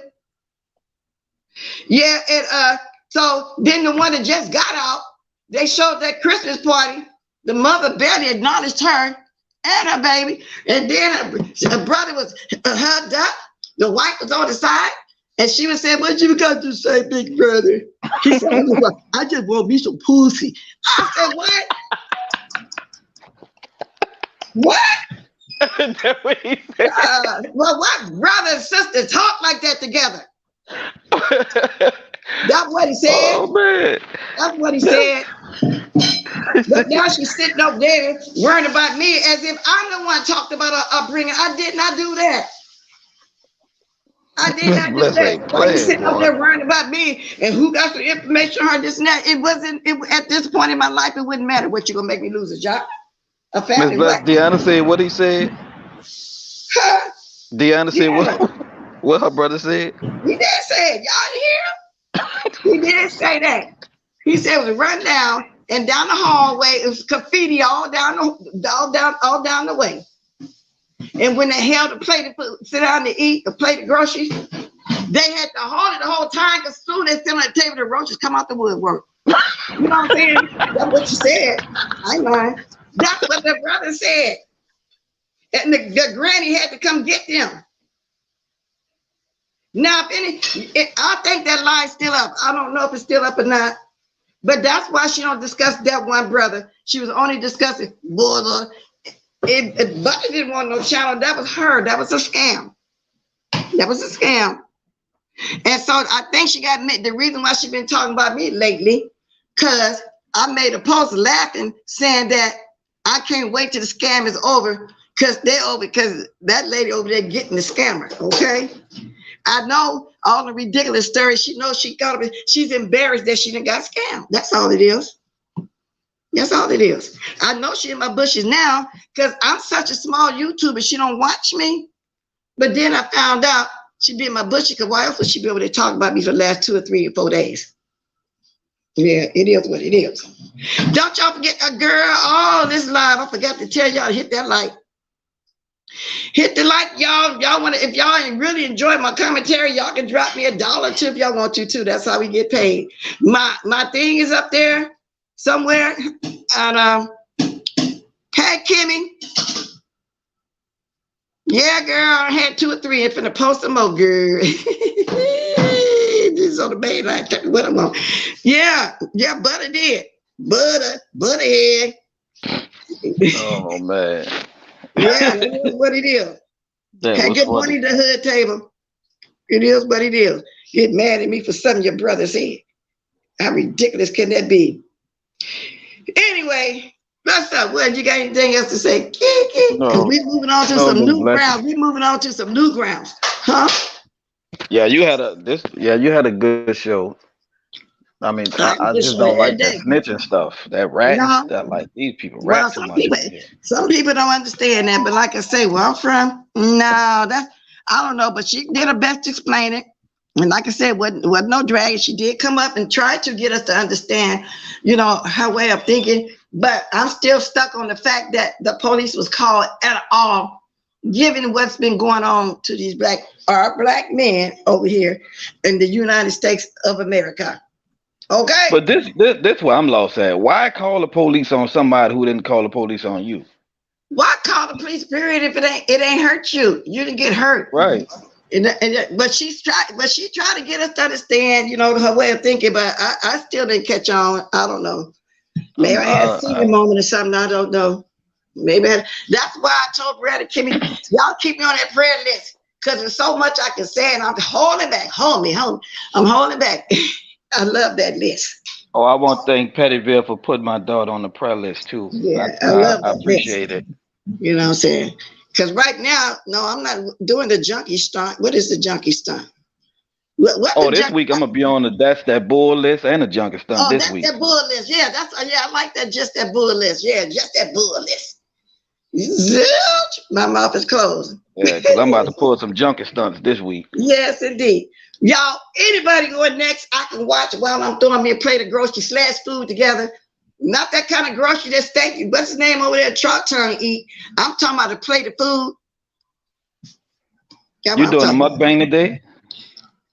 S1: Yeah, and so then the one that just got out, they showed that Christmas party. The mother barely acknowledged her and her baby, and then her brother was hugged up. The wife was on the side, and she was saying, "What you got to say, big brother?" He said, "I just want me some pussy." I said, "What? What?
S7: That's what he said.
S1: Well, what brother and sister talk like that together?" That's what he said.
S7: Oh man.
S1: That's what he said. But now she's sitting up there worrying about me as if I'm the one talked about her upbringing. I did not do that. I did
S7: Miss
S1: not do
S7: Bless
S1: that.
S7: ain't
S1: Why you
S7: playing,
S1: sitting up
S7: boy.
S1: there worrying about me and who got the information, her, this and that? It wasn't, at this point in my life, it wouldn't matter what you're going to make me lose a job, a
S7: Miss
S1: family,
S7: Bless,
S1: what?
S7: Deanna said what he said.
S1: Huh?
S7: Deanna said
S1: Yeah,
S7: what her brother said.
S1: he did say it. Y'all hear him? He did say that. He said it was run down and down the hallway. It was graffiti all down the way. And when they held a plate to sit down to eat, a plate of groceries, they had to hold it the whole time because soon as they sit on the table, the roaches come out the woodwork. You know what I'm saying? That's what you said. I ain't lying. That's what the brother said. And the granny had to come get them. Now, I think that line's still up. I don't know if it's still up or not. But that's why she don't discuss that one brother. She was only discussing border. Bucky didn't want no channel. That was her. That was a scam. That was a scam. And so I think she got the reason why she been talking about me lately, because I made a post laughing, saying that I can't wait till the scam is over, because that lady over there getting the scammer. Okay. I know all the ridiculous stories. She knows she's embarrassed that she done got scammed. That's all it is. That's all it is. I know she in my bushes now because I'm such a small YouTuber. She don't watch me. But then I found out she be in my bushes because why else would she be able to talk about me for the last 2 or 3 or 4 days? Yeah, it is what it is. Don't y'all forget a girl. Oh, this live. I forgot to tell y'all to hit that like. Hit the like, y'all. Y'all want to, if y'all really enjoy my commentary, y'all can drop me $1 or $2 if y'all want to too. That's how we get paid. My thing is up there somewhere. And hey Kimmy. Yeah, girl, I had 2 or 3. I'm finna post some more, girl. This is on the main line. Tell me what I'm on. Yeah, Butter did. Butterhead.
S7: Oh man.
S1: Yeah, it is what it is.
S7: That
S1: Hey,
S7: was
S1: good
S7: funny.
S1: morning to Hood Table. It is what it is. Get mad at me for something your brother said. How ridiculous can that be? Anyway, what's up? What, you got anything else to say? Because
S7: No,
S1: we're moving on to
S7: no,
S1: some
S7: Miss
S1: new
S7: Bless.
S1: grounds. We're moving on to some new grounds. Huh?
S7: Yeah, you had a good show. I mean,
S1: I
S7: I
S1: just
S7: just
S1: show it
S7: don't
S1: every
S7: like that
S1: day.
S7: snitching stuff, that ratting
S1: No.
S7: stuff. Like these people
S1: Well,
S7: rat too much over here.
S1: some people don't understand that, but like I say, where I'm from, no, that's I don't know, but she did her best to explain it. And like I said, wasn't no dragon. She did come up and try to get us to understand, her way of thinking. But I'm still stuck on the fact that the police was called at all, given what's been going on to these black men over here in the United States of America. Okay.
S7: But this where I'm lost at. Why call the police on somebody who didn't call the police on you?
S1: Why call the police? Period. If it ain't hurt you, you didn't get hurt.
S7: Right.
S1: But she tried to get us to understand, her way of thinking. But I still didn't catch on. I don't know. Maybe I had a senior moment or something. I don't know. Maybe that's why I told Brad and Kimmy, y'all keep me on that prayer list because there's so much I can say, and I'm holding back. Hold me. I'm holding back. I love that list.
S7: Oh, I want to thank Pettyville for putting my daughter on the prayer list too.
S1: Yeah, I love
S7: I
S1: that
S7: appreciate
S1: list.
S7: it.
S1: You know what I'm saying? Because right now, no, I'm not doing the junkie stunt. What is the junkie stunt?
S7: This week I'm gonna be on that's that bull list and the junkie stunt this
S1: that's
S7: week.
S1: that bull list. Yeah, I like that. Just that bull list. Yeah, just that bull list. Zilch, my mouth is closed.
S7: Yeah, because I'm about to pull some junkie stunts this week.
S1: Yes, indeed. Y'all, anybody going next, I can watch while I'm throwing me a plate of grocery / food together. Not that kind of grocery that's thank you. What's his name over there? Truck turn eat. I'm talking about a plate of food. Yeah,
S7: You doing a mukbang today?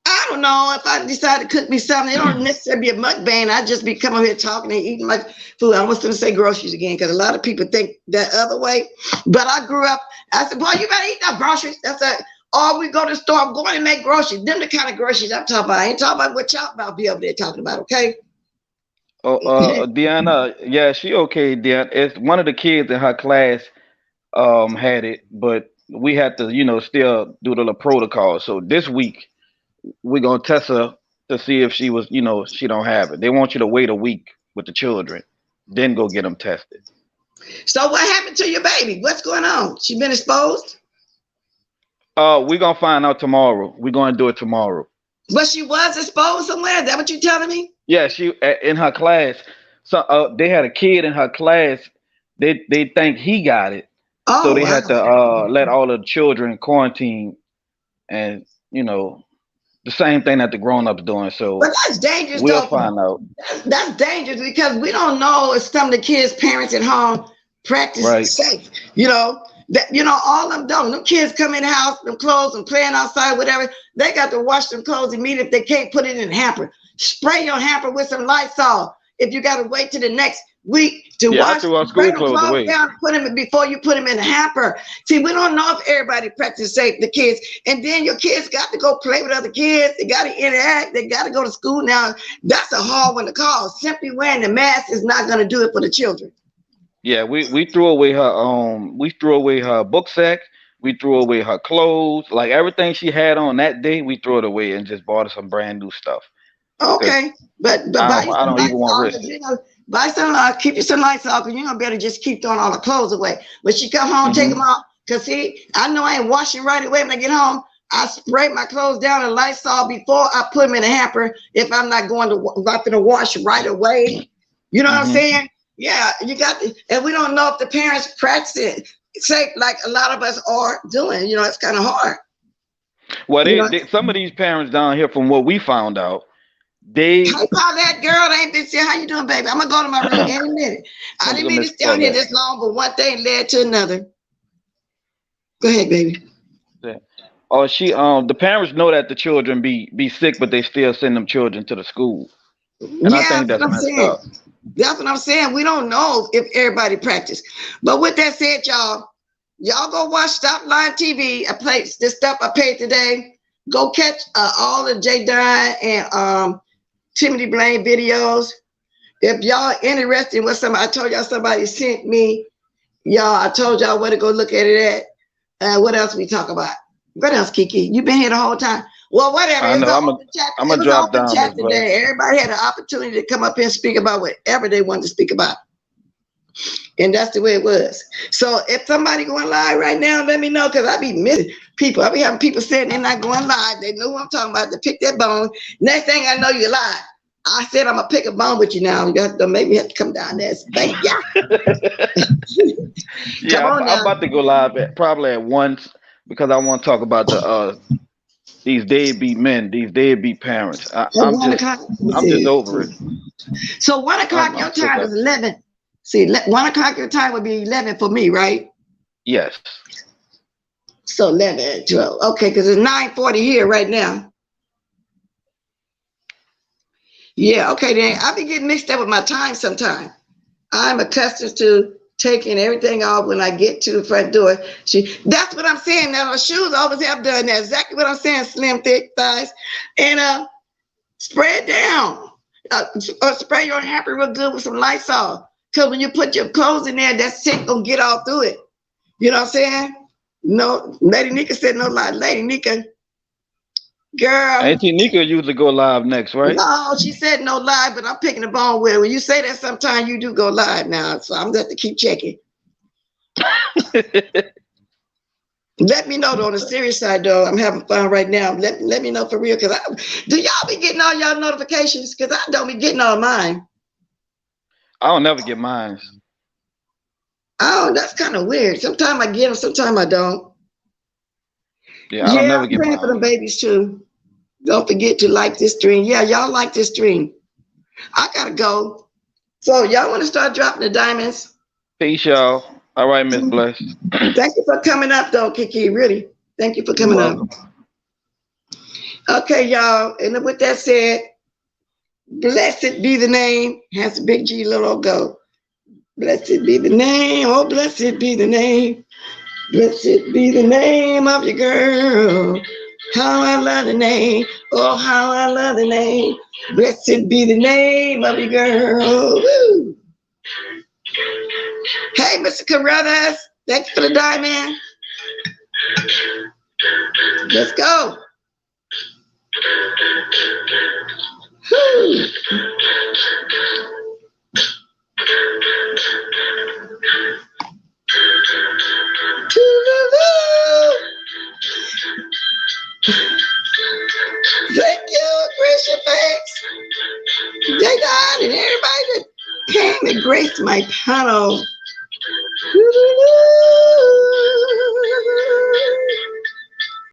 S1: I don't know if I decide to cook me something. It don't necessarily be a mukbang. I just be coming here talking and eating my food. I was going to say groceries again because a lot of people think that other way. But I grew up. I said, boy, you better eat that groceries. That's it. Or we go to the store. I'm going to make groceries. Them the kind of groceries I'm talking about. I ain't talking about what y'all about be over there talking about. Okay.
S7: Oh, Deanna, yeah, she okay, Deanna. It's one of the kids in her class had it, but we had to, still do the little protocol. So this week we're gonna test her to see if she was, she don't have it. They want you to wait a week with the children, then go get them tested.
S1: So what happened to your baby? What's going on? She been exposed?
S7: We're gonna find out tomorrow. We're gonna do it tomorrow.
S1: But she was exposed somewhere? Is that what you telling me?
S7: Yeah, she in her class. So they had a kid in her class. They think he got it, so
S1: Oh,
S7: they
S1: wow.
S7: had to let all the children quarantine, and the same thing that the grown-ups doing. So
S1: but that's dangerous,
S7: we'll
S1: though.
S7: find out.
S1: That's dangerous because we don't know if some of the kids' parents at home practice
S7: Right.
S1: safe. All them don't. Them kids come in the house, them clothes, and playing outside, whatever. They got to wash them clothes immediately if they can't put it in a hamper. Spray your hamper with some Lysol. If you got to wait till the next week to
S7: Yeah, I
S1: wash,
S7: threw our
S1: spray
S7: school
S1: them
S7: clothes
S1: clothes
S7: away.
S1: down, put them before you put them in the hamper. See, we don't know if everybody practice safe, the kids. And then your kids got to go play with other kids. They got to interact. They got to go to school now. That's a hard one to call. Simply wearing the mask is not going to do it for the children.
S7: Yeah, we threw away her book sack. We threw away her clothes, like everything she had on that day. We threw it away and just bought her some brand new stuff.
S1: Okay, but buy you
S7: I
S1: some
S7: don't even want to
S1: Lysol,
S7: risk it.
S1: buy some, keep you some Lysol, because you're gonna better just keep throwing all the clothes away. When she come home, take them off, because see, I know I ain't washing right away when I get home. I spray my clothes down in Lysol before I put them in a hamper if I'm not going to wash right away. You know what I'm saying? Yeah, you got to, and we don't know if the parents practice it safe like a lot of us are doing. It's kind of hard.
S7: Well, some of these parents down here, from what we found out, they.
S1: Hey, Paulette, girl, they ain't been saying, how you doing, baby? I'm gonna go to my room any minute. I didn't mean to stay on here this long, but one thing led to another. Go ahead, baby.
S7: Yeah. Oh, the parents know that the children be sick, but they still send them children to the school, and I think that's messed up.
S1: That's what I'm saying. We don't know if everybody practice. But with that said, y'all go watch Stop Line TV. I played this stuff I paid today. Go catch all the JDUNN and Timothy BLAINE videos. If y'all interested in what somebody, I told y'all somebody sent me, I told y'all where to go look at it at. What else we talk about? What else, Kiki? You been here the whole time. Well, whatever.
S7: I know. I'm gonna drop down
S1: chat today. Everybody had an opportunity to come up here and speak about whatever they wanted to speak about. And that's the way it was. So if somebody going live right now, let me know, because I be missing people. I be having people saying they're not going live. They know what I'm talking about. To pick that bone. Next thing I know, you're live. I said I'm gonna pick a bone with you now. You have to maybe have to come down there. Thank you.
S7: Yeah, I'm about to go live probably at once, because I want to talk about these deadbeat men, these deadbeat parents. I'm just over it.
S1: So 1 o'clock your time is 11. See, 1 o'clock your time would be 11 for me, right?
S7: Yes.
S1: So 11, 12. Okay, because it's 9:40 here right now. Yeah, okay, then I'll be getting mixed up with my time sometime. I'm accustomed to taking everything off when I get to the front door. That's what I'm saying. Now, my shoes always have done that. Exactly what I'm saying, slim, thick thighs. And spray it down. Or spray your hamper real good with some Lysol. Because when you put your clothes in there, that shit gonna get all through it. You know what I'm saying? No, Lady Nika said no lie. Lady Nika, girl.
S7: Auntie Nika usually go live next, right?
S1: No, she said no live, but I'm picking the bone with her. When you say that, sometimes you do go live now, so I'm gonna have to keep checking. Let me know though, on the serious side though. I'm having fun right now. Let me know for real, because do y'all be getting all y'all notifications? Because I don't be getting all mine.
S7: I don't never get mine.
S1: Oh, that's kind of weird. Sometimes I get them, sometimes I don't.
S7: Yeah, I don't never get
S1: I'm praying
S7: mine.
S1: for them babies too. Don't forget to like this stream. Yeah, y'all like this stream. I gotta go. So y'all want to start dropping the diamonds?
S7: Peace, y'all. All right, Miss Bless.
S1: Thank you for coming up, though, Kiki. Really, thank you for
S7: You're
S1: coming up.
S7: welcome.
S1: Okay, y'all. And with that said, blessed be the name. Has a big G, little go. Blessed be the name. Oh, blessed be the name. Blessed be the name of your girl. How I love the name. Oh, how I love the name. Blessed be the name of your girl. Woo. Hey, Mr. Carruthers. Thank you for the diamond. Let's go. Woo. Thank you, Christian Fakes, JDUNN, and everybody that came and graced my panel.